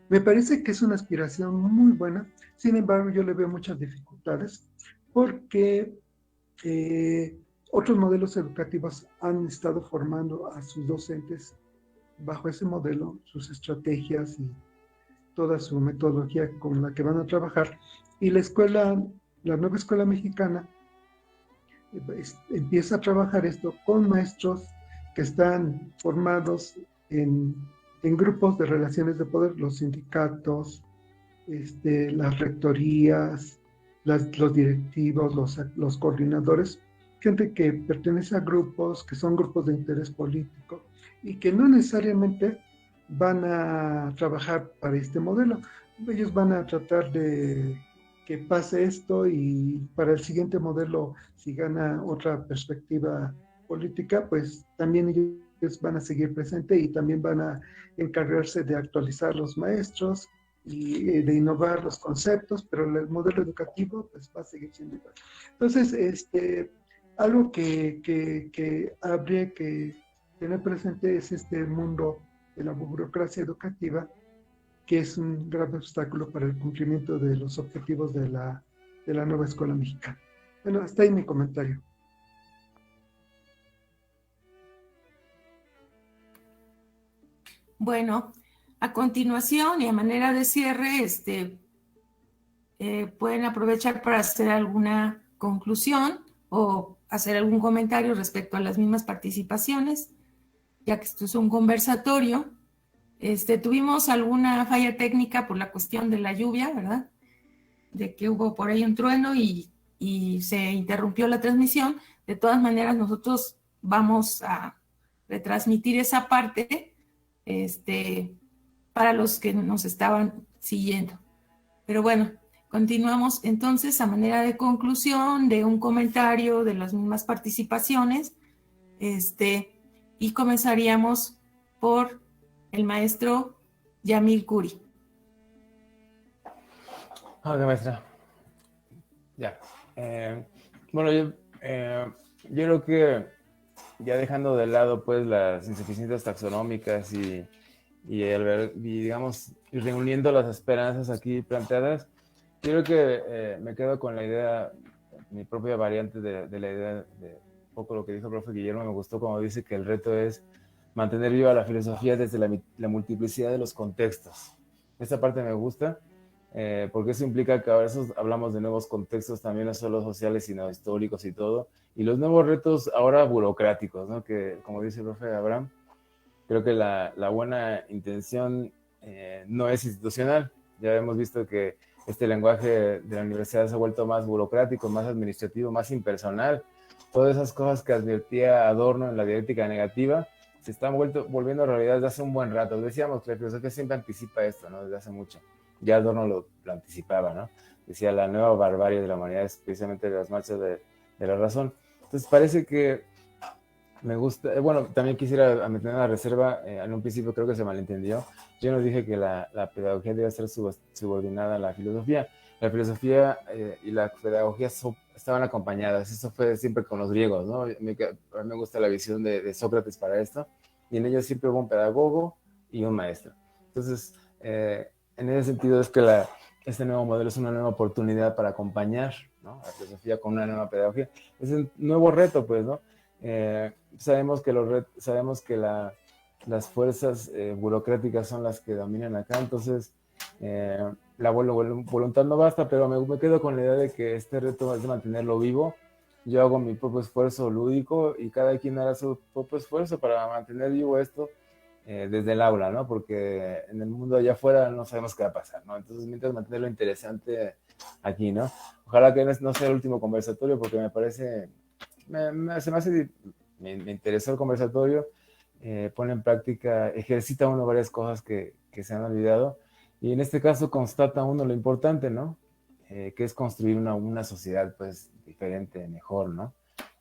Speaker 5: Me parece que es una aspiración muy buena, sin embargo yo le veo muchas dificultades porque otros modelos educativos han estado formando a sus docentes bajo ese modelo, sus estrategias y toda su metodología con la que van a trabajar. Y la nueva escuela mexicana empieza a trabajar esto con maestros que están formados en grupos de relaciones de poder, los sindicatos, las rectorías, los directivos, los coordinadores, gente que pertenece a grupos que son grupos de interés político y que no necesariamente van a trabajar para este modelo. Ellos van a tratar de que pase esto y para el siguiente modelo, si gana otra perspectiva política, pues también ellos van a seguir presentes y también van a encargarse de actualizar los maestros y de innovar los conceptos, pero el modelo educativo pues va a seguir siendo igual. Entonces, algo que habría que tener presente es este mundo de la burocracia educativa, que es un grave obstáculo para el cumplimiento de los objetivos de la nueva escuela mexicana. Bueno, hasta ahí mi comentario.
Speaker 1: Bueno, a continuación y a manera de cierre, pueden aprovechar para hacer alguna conclusión o hacer algún comentario respecto a las mismas participaciones, ya que esto es un conversatorio. Tuvimos alguna falla técnica por la cuestión de la lluvia, ¿verdad? De que hubo por ahí un trueno y se interrumpió la transmisión. De todas maneras, nosotros vamos a retransmitir esa parte para los que nos estaban siguiendo. Pero bueno, continuamos entonces a manera de conclusión, de un comentario de las mismas participaciones, y comenzaríamos por el maestro Yamil Curi.
Speaker 2: Ok, maestra. Ya. Bueno, yo creo que ya dejando de lado pues las insuficiencias taxonómicas y digamos, y reuniendo las esperanzas aquí planteadas, yo creo que me quedo con la idea, mi propia variante de la idea de un poco lo que dijo el profe Guillermo. Me gustó como dice que el reto es mantener viva la filosofía desde la multiplicidad de los contextos. Esta parte me gusta, porque eso implica que a veces hablamos de nuevos contextos, también no solo sociales, sino históricos y todo, y los nuevos retos ahora burocráticos, ¿no? Que, como dice el profe Abraham, creo que la buena intención no es institucional. Ya hemos visto que este lenguaje de la universidad se ha vuelto más burocrático, más administrativo, más impersonal. Todas esas cosas que advertía Adorno en la dialéctica negativa se están volviendo realidad desde hace un buen rato. Decíamos que la filosofía siempre anticipa esto, ¿no? Desde hace mucho. Ya Adorno lo anticipaba, ¿no? Decía, la nueva barbarie de la humanidad es precisamente las marchas de la razón. Entonces parece que me gusta, bueno, también quisiera meter una reserva. En un principio creo que se malentendió. Yo no dije que la pedagogía debe ser subordinada a la filosofía. La filosofía y la pedagogía estaban acompañadas. Eso fue siempre con los griegos, ¿no? A mí me gusta la visión de Sócrates para esto. Y en ellos siempre hubo un pedagogo y un maestro. Entonces, en ese sentido es que este nuevo modelo es una nueva oportunidad para acompañar, ¿no?, la filosofía con una nueva pedagogía. Es un nuevo reto, pues, ¿no? Sabemos que las fuerzas burocráticas son las que dominan acá, entonces la voluntad no basta, pero me quedo con la idea de que este reto es de mantenerlo vivo. Yo hago mi propio esfuerzo lúdico y cada quien hará su propio esfuerzo para mantener vivo esto desde el aula, ¿no? Porque en el mundo allá afuera no sabemos qué va a pasar, ¿no? Entonces, mientras mantenerlo interesante aquí, ¿no? Ojalá que no sea el último conversatorio, porque me parece... me interesó el conversatorio, pone en práctica, ejercita uno varias cosas que se han olvidado, y en este caso constata uno lo importante, ¿no? Que es construir una sociedad pues diferente, mejor, ¿no?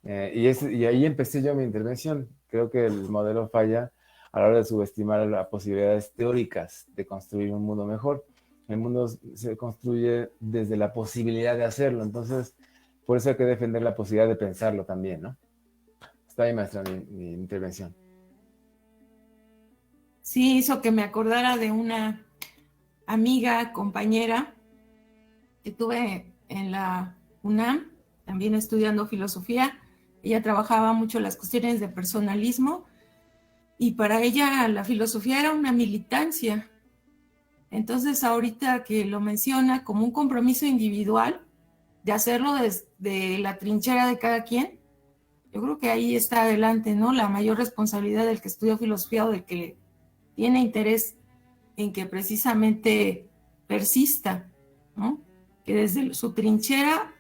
Speaker 2: Y ahí empecé yo mi intervención. Creo que el modelo falla a la hora de subestimar las posibilidades teóricas de construir un mundo mejor. El mundo se construye desde la posibilidad de hacerlo, entonces por eso hay que defender la posibilidad de pensarlo también, ¿no? Está ahí, maestra, mi intervención.
Speaker 1: Sí, hizo que me acordara de una amiga, compañera que tuve en la UNAM, también estudiando filosofía. Ella trabajaba mucho las cuestiones de personalismo y para ella la filosofía era una militancia. Entonces, ahorita que lo menciona como un compromiso individual, de hacerlo desde la trinchera de cada quien, yo creo que ahí está adelante, ¿no? La mayor responsabilidad del que estudia filosofía o del que tiene interés en que precisamente persista, ¿no? Que desde su trinchera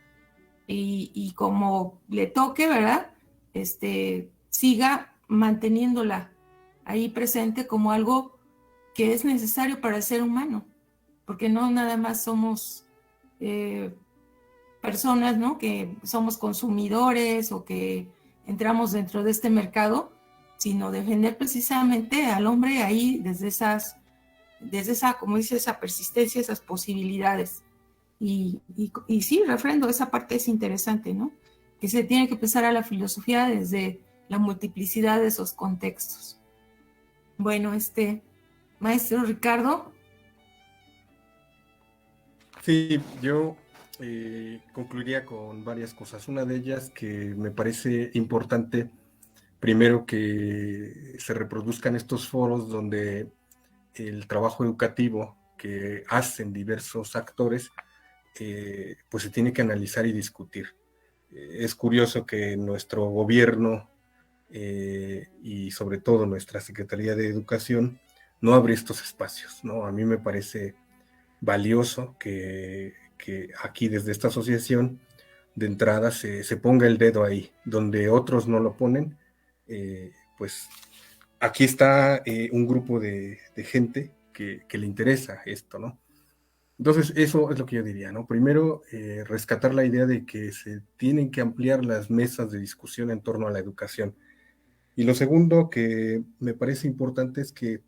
Speaker 1: y como le toque, ¿verdad? Siga manteniéndola ahí presente como algo que es necesario para el ser humano, porque no nada más somos personas, ¿no?, que somos consumidores o que entramos dentro de este mercado, sino defender precisamente al hombre ahí desde esa, como dice, esa persistencia, esas posibilidades. Y sí, refrendo, esa parte es interesante, ¿no? Que se tiene que pensar a la filosofía desde la multiplicidad de esos contextos. Bueno, maestro Ricardo.
Speaker 3: Sí, yo concluiría con varias cosas. Una de ellas que me parece importante, primero, que se reproduzcan estos foros donde el trabajo educativo que hacen diversos actores, pues se tiene que analizar y discutir. Es curioso que nuestro gobierno y sobre todo nuestra Secretaría de Educación no abre estos espacios, ¿no? A mí me parece valioso que aquí desde esta asociación de entrada se ponga el dedo ahí, donde otros no lo ponen, pues aquí está un grupo de gente que le interesa esto, ¿no? Entonces, eso es lo que yo diría, ¿no? Primero, rescatar la idea de que se tienen que ampliar las mesas de discusión en torno a la educación. Y lo segundo que me parece importante es que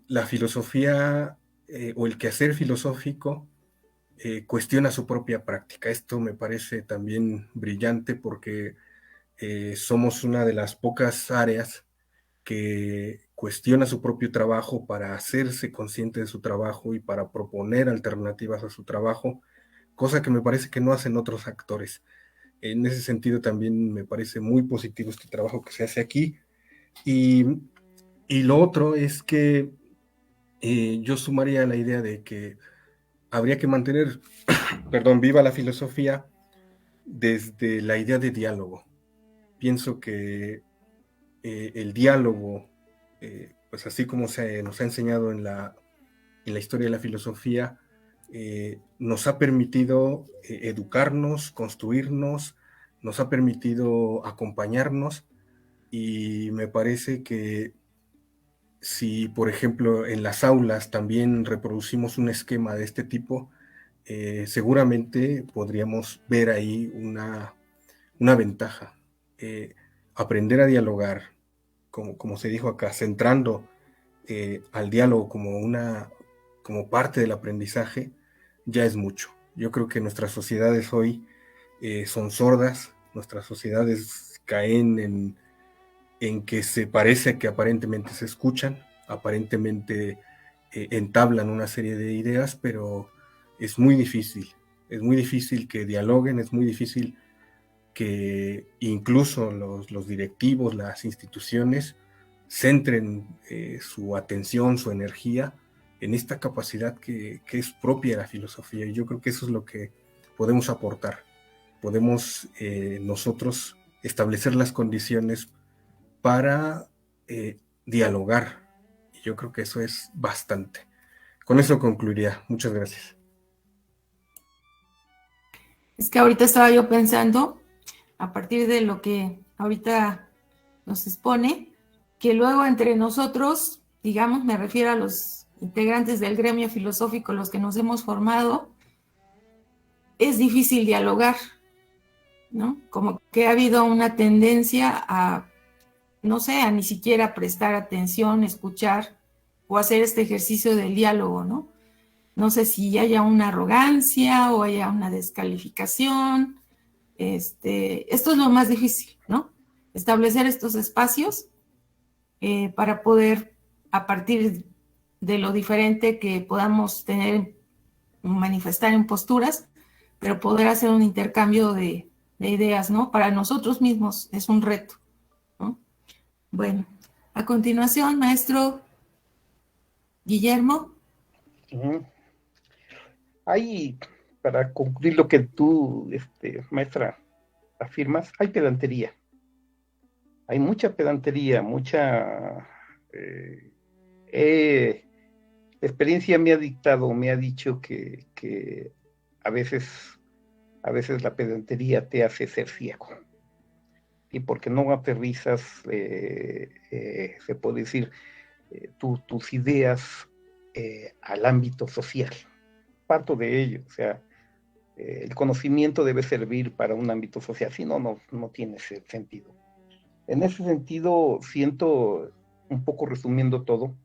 Speaker 3: la filosofía o el quehacer filosófico cuestiona su propia práctica. Esto me parece también brillante porque somos una de las pocas áreas que cuestiona su propio trabajo para hacerse consciente de su trabajo y para proponer alternativas a su trabajo, cosa que me parece que no hacen otros actores. En ese sentido también me parece muy positivo este trabajo que se hace aquí. Y, y lo otro es que yo sumaría la idea de que habría que mantener, perdón, viva la filosofía desde la idea de diálogo. Pienso que el diálogo, pues así como se nos ha enseñado en la historia de la filosofía, nos ha permitido educarnos, construirnos, nos ha permitido acompañarnos, y me parece que si, por ejemplo, en las aulas también reproducimos un esquema de este tipo, seguramente podríamos ver ahí una ventaja. Aprender a dialogar, como se dijo acá, centrando al diálogo como parte del aprendizaje, ya es mucho. Yo creo que nuestras sociedades hoy son sordas, nuestras sociedades caen en que se parece que aparentemente se escuchan, aparentemente entablan una serie de ideas, pero es muy difícil que dialoguen, es muy difícil que incluso los directivos, las instituciones, centren su atención, su energía en esta capacidad que es propia de la filosofía. Y yo creo que eso es lo que podemos aportar. Podemos nosotros establecer las condiciones para dialogar. Y yo creo que eso es bastante. Con eso concluiría. Muchas gracias.
Speaker 1: Es que ahorita estaba yo pensando, a partir de lo que ahorita nos expone, que luego entre nosotros, digamos, me refiero a los integrantes del gremio filosófico, los que nos hemos formado, es difícil dialogar, ¿no? Como que ha habido una tendencia a, no sé, a ni siquiera prestar atención, escuchar o hacer este ejercicio del diálogo, ¿no? No sé si haya una arrogancia o haya una descalificación. Esto es lo más difícil, ¿no? Establecer estos espacios para poder, a partir de lo diferente que podamos tener, manifestar en posturas, pero poder hacer un intercambio de ideas, ¿no? Para nosotros mismos es un reto, ¿no? Bueno, a continuación, maestro Guillermo.
Speaker 4: Hay, para concluir lo que tú, maestra, afirmas, hay pedantería. Hay mucha pedantería, mucha... la experiencia me ha dictado, me ha dicho que a veces la pedantería te hace ser ciego. Y porque no aterrizas, se puede decir, tus ideas al ámbito social. parto de ello, o sea, el conocimiento debe servir para un ámbito social, si no, no tiene ese sentido. En ese sentido, siento, un poco resumiendo todo,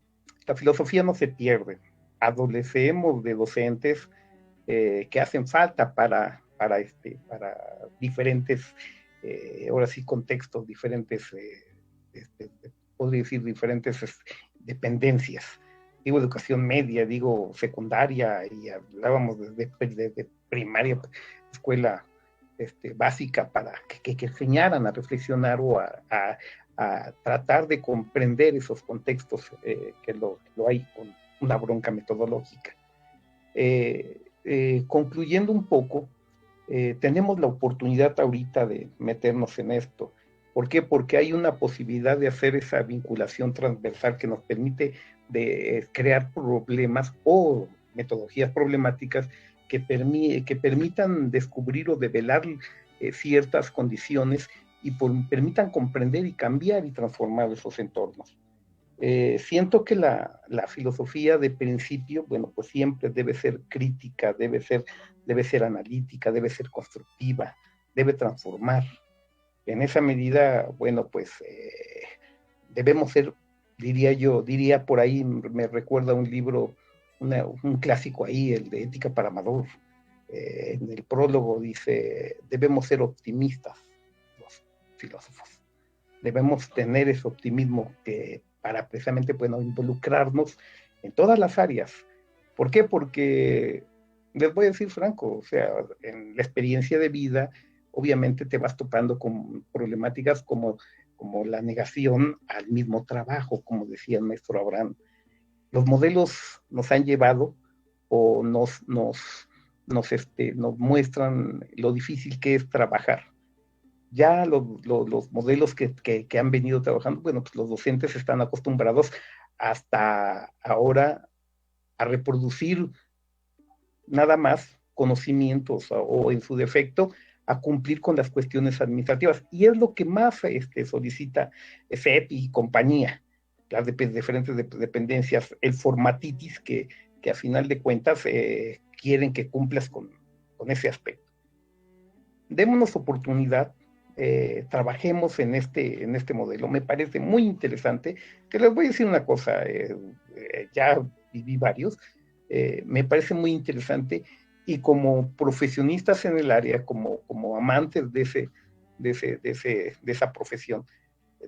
Speaker 4: la filosofía no se pierde, adolecemos de docentes que hacen falta para diferentes, ahora sí, contextos, diferentes, podría decir, diferentes dependencias. Digo educación media, digo secundaria, y hablábamos de primaria, escuela básica, para que enseñaran a reflexionar o a tratar de comprender esos contextos que lo hay con una bronca metodológica. Concluyendo un poco, tenemos la oportunidad ahorita de meternos en esto. ¿Por qué? Porque hay una posibilidad de hacer esa vinculación transversal que nos permite de crear problemas o metodologías problemáticas que permitan descubrir o develar ciertas condiciones y permitan comprender y cambiar y transformar esos entornos. Siento que la filosofía de principio, bueno, pues siempre debe ser crítica, debe ser analítica, debe ser constructiva, debe transformar. En esa medida, bueno, pues debemos ser, diría por ahí, me recuerda un libro, un clásico ahí, el de Ética para Amador. En el prólogo dice, debemos ser optimistas, los filósofos. Debemos tener ese optimismo para precisamente, bueno, involucrarnos en todas las áreas. ¿Por qué? Porque, les voy a decir franco, o sea, en la experiencia de vida, obviamente te vas topando con problemáticas como la negación al mismo trabajo, como decía el maestro Abraham. Los modelos nos han llevado o nos muestran lo difícil que es trabajar. Ya los modelos que han venido trabajando, bueno, pues los docentes están acostumbrados hasta ahora a reproducir nada más conocimientos o en su defecto a cumplir con las cuestiones administrativas. Y es lo que más solicita FEP y compañía, las diferentes dependencias, el formatitis que a final de cuentas quieren que cumplas con ese aspecto. Démonos oportunidad, trabajemos en este modelo. Me parece muy interesante. Que les voy a decir una cosa, ya viví varios, me parece muy interesante, y como profesionistas en el área, como amantes de esa profesión,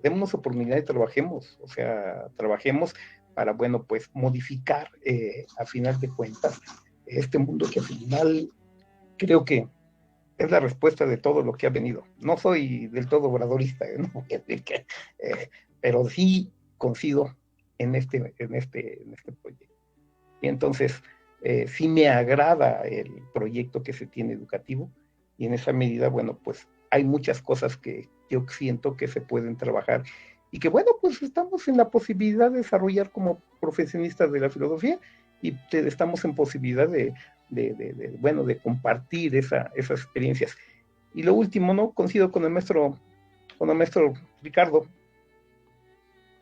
Speaker 4: démonos oportunidad y trabajemos, o sea, trabajemos para, bueno, pues modificar a final de cuentas este mundo que al final creo que es la respuesta de todo lo que ha venido. No soy del todo obradorista, ¿no? Pero sí coincido en este proyecto. Y entonces, sí me agrada el proyecto que se tiene educativo, y en esa medida, bueno, pues hay muchas cosas que yo siento que se pueden trabajar y que, bueno, pues estamos en la posibilidad de desarrollar como profesionistas de la filosofía, y estamos en posibilidad de compartir esas experiencias. Y lo último, ¿no? Coincido con el maestro Ricardo,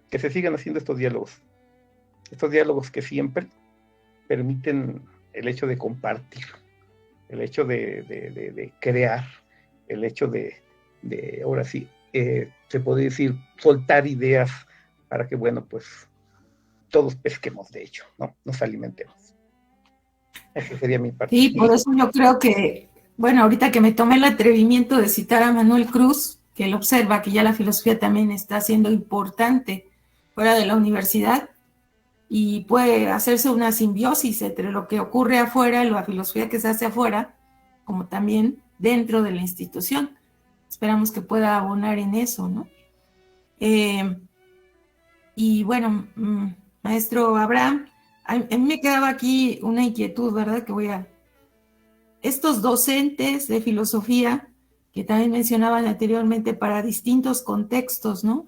Speaker 4: que se sigan haciendo estos diálogos que siempre permiten el hecho de compartir, el hecho de crear, el hecho de ahora sí, se puede decir, soltar ideas para que, bueno, pues todos pesquemos, de hecho, ¿no? Nos alimentemos. Esa sería mi parte.
Speaker 1: Sí, por eso yo creo que, bueno, ahorita que me tomé el atrevimiento de citar a Manuel Cruz, que él observa que ya la filosofía también está siendo importante fuera de la universidad, y puede hacerse una simbiosis entre lo que ocurre afuera y la filosofía que se hace afuera, como también dentro de la institución. Esperamos que pueda abonar en eso, ¿no? Y bueno, maestro Abraham, a mí me quedaba aquí una inquietud, ¿verdad? Estos docentes de filosofía, que también mencionaban anteriormente, para distintos contextos, ¿no?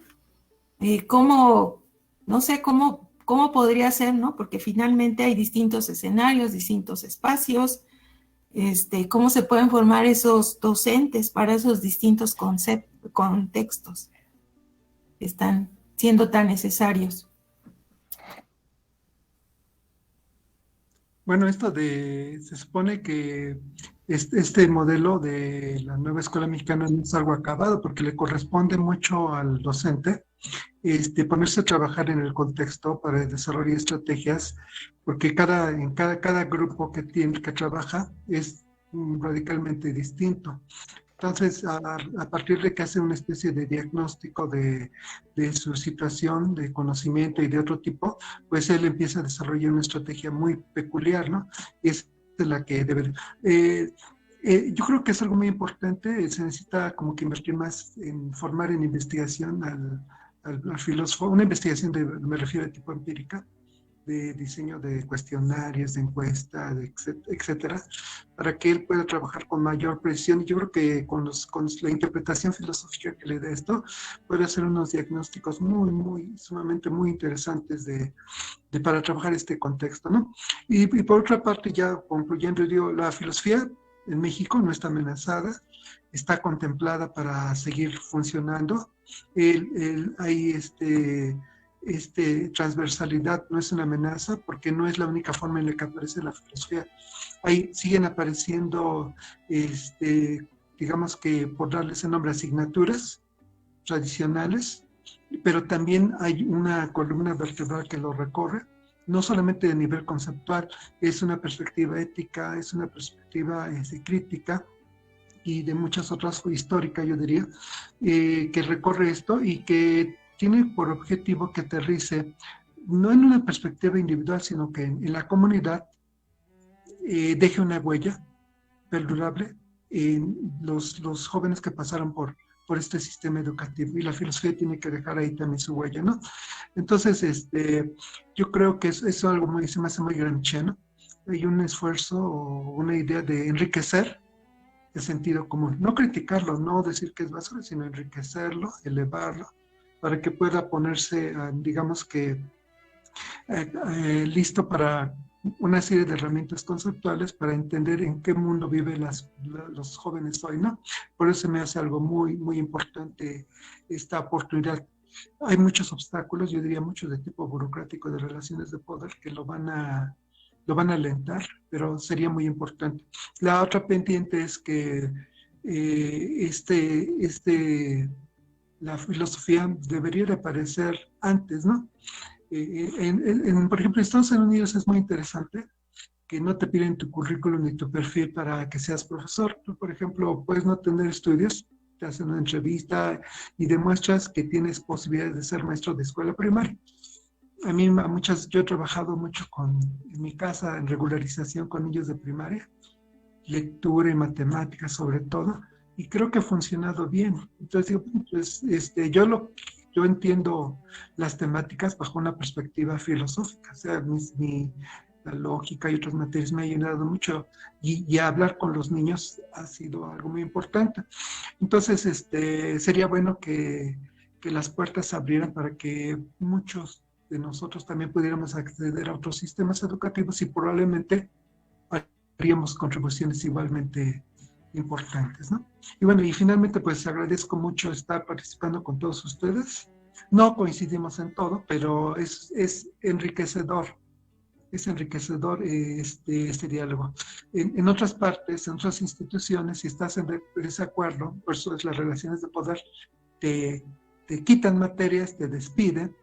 Speaker 1: No sé cómo podría ser, ¿no? Porque finalmente hay distintos escenarios, distintos espacios, cómo se pueden formar esos docentes para esos distintos contextos que están siendo tan necesarios.
Speaker 5: Bueno, se supone que este modelo de la nueva escuela mexicana no es algo acabado porque le corresponde mucho al docente ponerse a trabajar en el contexto para desarrollar estrategias, porque cada grupo que trabaja es radicalmente distinto. Entonces, a partir de que hace una especie de diagnóstico de su situación, de conocimiento y de otro tipo, pues él empieza a desarrollar una estrategia muy peculiar, ¿no? Y es la que debe... yo creo que es algo muy importante, se necesita como que invertir más en formar en investigación al filósofo, una investigación me refiero a tipo empírica, de diseño de cuestionarios, de encuestas, etcétera, para que él pueda trabajar con mayor precisión. Y yo creo que con la interpretación filosófica que le dé esto, puede hacer unos diagnósticos sumamente muy interesantes para trabajar este contexto, ¿no? Y por otra parte, ya concluyendo, digo, la filosofía en México no está amenazada, está contemplada para seguir funcionando. Hay transversalidad no es una amenaza porque no es la única forma en la que aparece la filosofía. Ahí siguen apareciendo, digamos que por darles el nombre, asignaturas tradicionales, pero también hay una columna vertebral que lo recorre, no solamente de nivel conceptual, es una perspectiva ética, es una perspectiva crítica y de muchas otras, histórica yo diría, que recorre esto y que tiene por objetivo que aterrice no en una perspectiva individual, sino que en la comunidad deje una huella perdurable en los jóvenes que pasaron por este sistema educativo, y la filosofía tiene que dejar ahí también su huella, ¿no? Entonces, yo creo que eso es algo se me hace muy gramsciano. Hay un esfuerzo o una idea de enriquecer el sentido común, no criticarlo, no decir que es basura, sino enriquecerlo, elevarlo, para que pueda ponerse, digamos que, listo para una serie de herramientas conceptuales para entender en qué mundo viven los jóvenes hoy, ¿no? Por eso me hace algo muy importante esta oportunidad. Hay muchos obstáculos, yo diría muchos de tipo burocrático, de relaciones de poder, que lo van a alentar, pero sería muy importante. La otra pendiente es que la filosofía debería de aparecer antes, ¿no? Por ejemplo, en Estados Unidos es muy interesante que no te piden tu currículum ni tu perfil para que seas profesor. Tú, por ejemplo, puedes no tener estudios, te hacen una entrevista y demuestras que tienes posibilidades de ser maestro de escuela primaria. Yo he trabajado mucho en mi casa en regularización con niños de primaria, lectura y matemáticas sobre todo, y creo que ha funcionado bien. Entonces, pues, yo entiendo las temáticas bajo una perspectiva filosófica, o sea, la lógica y otras materias me ha ayudado mucho, y hablar con los niños ha sido algo muy importante. Entonces, sería bueno que las puertas se abrieran para que muchos de nosotros también pudiéramos acceder a otros sistemas educativos y probablemente haríamos contribuciones igualmente importantes, ¿no? Y bueno, y finalmente pues agradezco mucho estar participando con todos ustedes. No coincidimos en todo, pero es enriquecedor. Es enriquecedor este diálogo. En otras partes, en otras instituciones, si estás en desacuerdo, por eso es las relaciones de poder, te quitan materias, te despiden,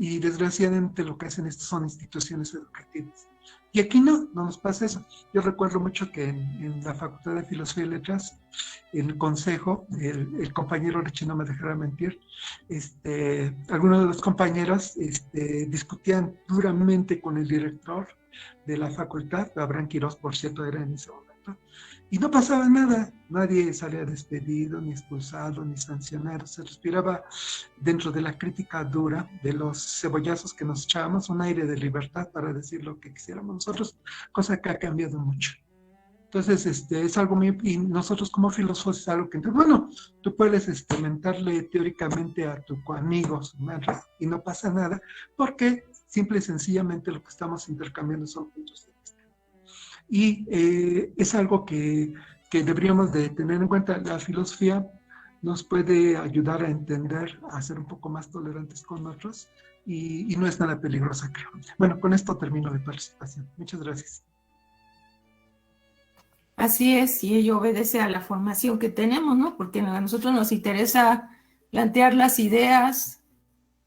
Speaker 5: y desgraciadamente lo que hacen estas son instituciones educativas. Y aquí no nos pasa eso. Yo recuerdo mucho que en la Facultad de Filosofía y Letras, en el consejo, el compañero Richie no me dejará mentir, algunos de los compañeros discutían duramente con el director de la facultad, Abraham Quirós, por cierto, era en ese momento, y no pasaba nada, nadie salía despedido, ni expulsado, ni sancionado, se respiraba dentro de la crítica dura, de los cebollazos que nos echábamos, un aire de libertad para decir lo que quisiéramos nosotros, cosa que ha cambiado mucho. Entonces, es algo muy, y nosotros como filósofos es algo que, bueno, tú puedes mentarle teóricamente a tu amigo, su madre, y no pasa nada, porque simple y sencillamente lo que estamos intercambiando son puntos de vista. Y es algo que deberíamos de tener en cuenta. La filosofía nos puede ayudar a entender, a ser un poco más tolerantes con otros y no es nada peligrosa, creo. Bueno, con esto termino mi participación. Muchas gracias.
Speaker 1: Así es, y ello obedece a la formación que tenemos, ¿no? Porque a nosotros nos interesa plantear las ideas,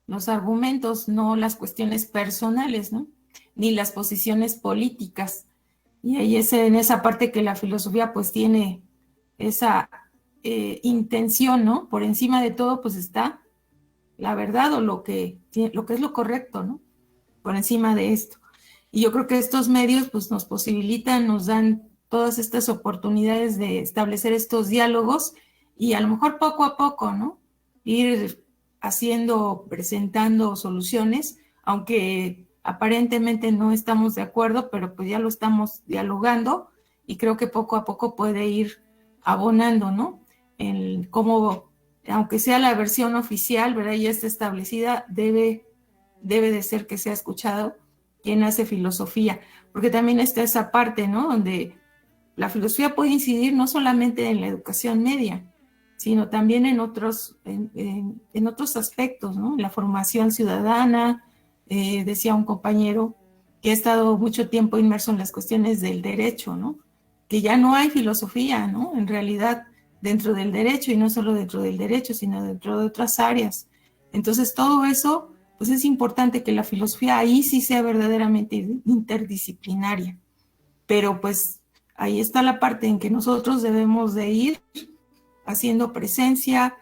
Speaker 1: los argumentos, no las cuestiones personales, ¿no? Ni las posiciones políticas. Y ahí es en esa parte que la filosofía pues tiene esa intención, ¿no? Por encima de todo pues está la verdad o lo que es lo correcto, ¿no? Por encima de esto. Y yo creo que estos medios pues nos posibilitan, nos dan todas estas oportunidades de establecer estos diálogos y a lo mejor poco a poco, ¿no? Ir haciendo, presentando soluciones, aunque aparentemente no estamos de acuerdo, pero pues ya lo estamos dialogando y creo que poco a poco puede ir abonando, ¿no? En cómo, aunque sea la versión oficial, ¿verdad? Ya está establecida, debe de ser que sea escuchado quien hace filosofía, porque también está esa parte, ¿no? Donde la filosofía puede incidir no solamente en la educación media, sino también en otros aspectos, ¿no? La formación ciudadana, decía un compañero que ha estado mucho tiempo inmerso en las cuestiones del derecho, ¿no? Que ya no hay filosofía, ¿no? En realidad, dentro del derecho, y no solo dentro del derecho, sino dentro de otras áreas. Entonces, todo eso, pues es importante que la filosofía ahí sí sea verdaderamente interdisciplinaria. Pero pues ahí está la parte en que nosotros debemos de ir haciendo presencia,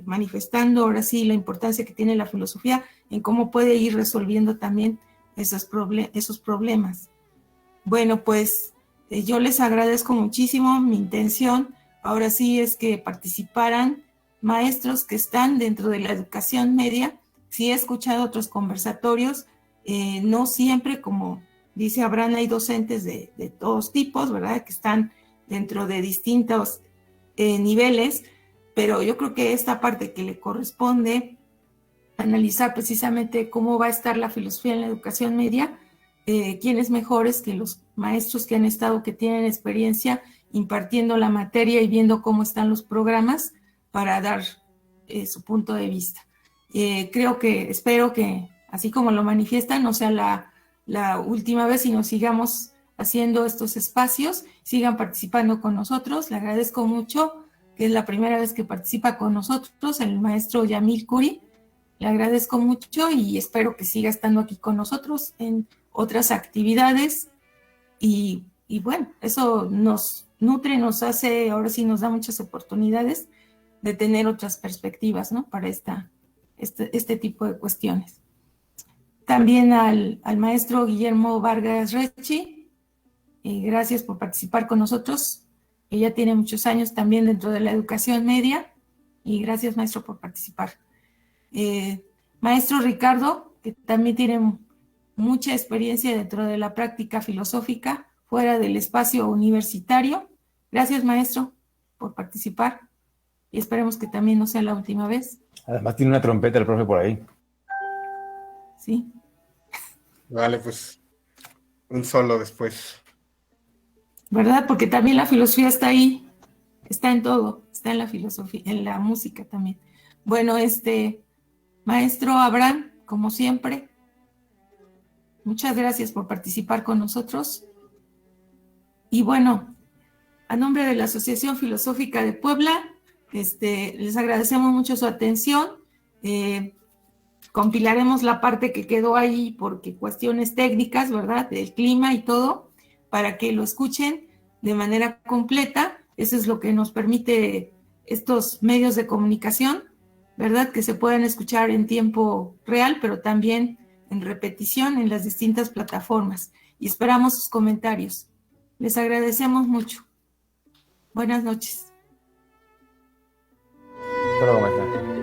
Speaker 1: manifestando ahora sí la importancia que tiene la filosofía en cómo puede ir resolviendo también esos problemas. Bueno, pues yo les agradezco muchísimo. Mi intención ahora sí es que participaran maestros que están dentro de la educación media. Sí he escuchado otros conversatorios, no siempre, como dice Abraham, hay docentes de todos tipos, ¿verdad? Que están dentro de distintos niveles, pero yo creo que esta parte que le corresponde analizar precisamente cómo va a estar la filosofía en la educación media, quiénes mejores que los maestros que han estado, que tienen experiencia impartiendo la materia y viendo cómo están los programas para dar su punto de vista. Espero que, así como lo manifiestan, no sea la última vez y nos sigamos haciendo estos espacios, sigan participando con nosotros. Le agradezco mucho, que es la primera vez que participa con nosotros, el maestro Yamil Curi. Le agradezco mucho y espero que siga estando aquí con nosotros en otras actividades. Y bueno, eso nos nutre, nos hace, ahora sí nos da muchas oportunidades de tener otras perspectivas, ¿no? Para este tipo de cuestiones. También al maestro Guillermo Vargas Rechi, gracias por participar con nosotros. Ella tiene muchos años también dentro de la educación media y gracias, maestro, por participar. Maestro Ricardo, que también tiene mucha experiencia dentro de la práctica filosófica fuera del espacio universitario. Gracias, maestro, por participar y esperemos que también no sea la última vez.
Speaker 2: Además tiene una trompeta el profe por ahí.
Speaker 1: Sí.
Speaker 3: Vale, pues un solo después.
Speaker 1: ¿Verdad? Porque también la filosofía está ahí, está en todo, está en la filosofía, en la música también. Bueno, maestro Abraham, como siempre, muchas gracias por participar con nosotros. Y bueno, a nombre de la Asociación Filosófica de Puebla, les agradecemos mucho su atención. Compilaremos la parte que quedó ahí porque cuestiones técnicas, ¿verdad? Del clima y todo, para que lo escuchen de manera completa. Eso es lo que nos permite estos medios de comunicación, ¿verdad? Que se puedan escuchar en tiempo real, pero también en repetición en las distintas plataformas. Y esperamos sus comentarios. Les agradecemos mucho. Buenas noches.
Speaker 2: Hasta luego, maestra.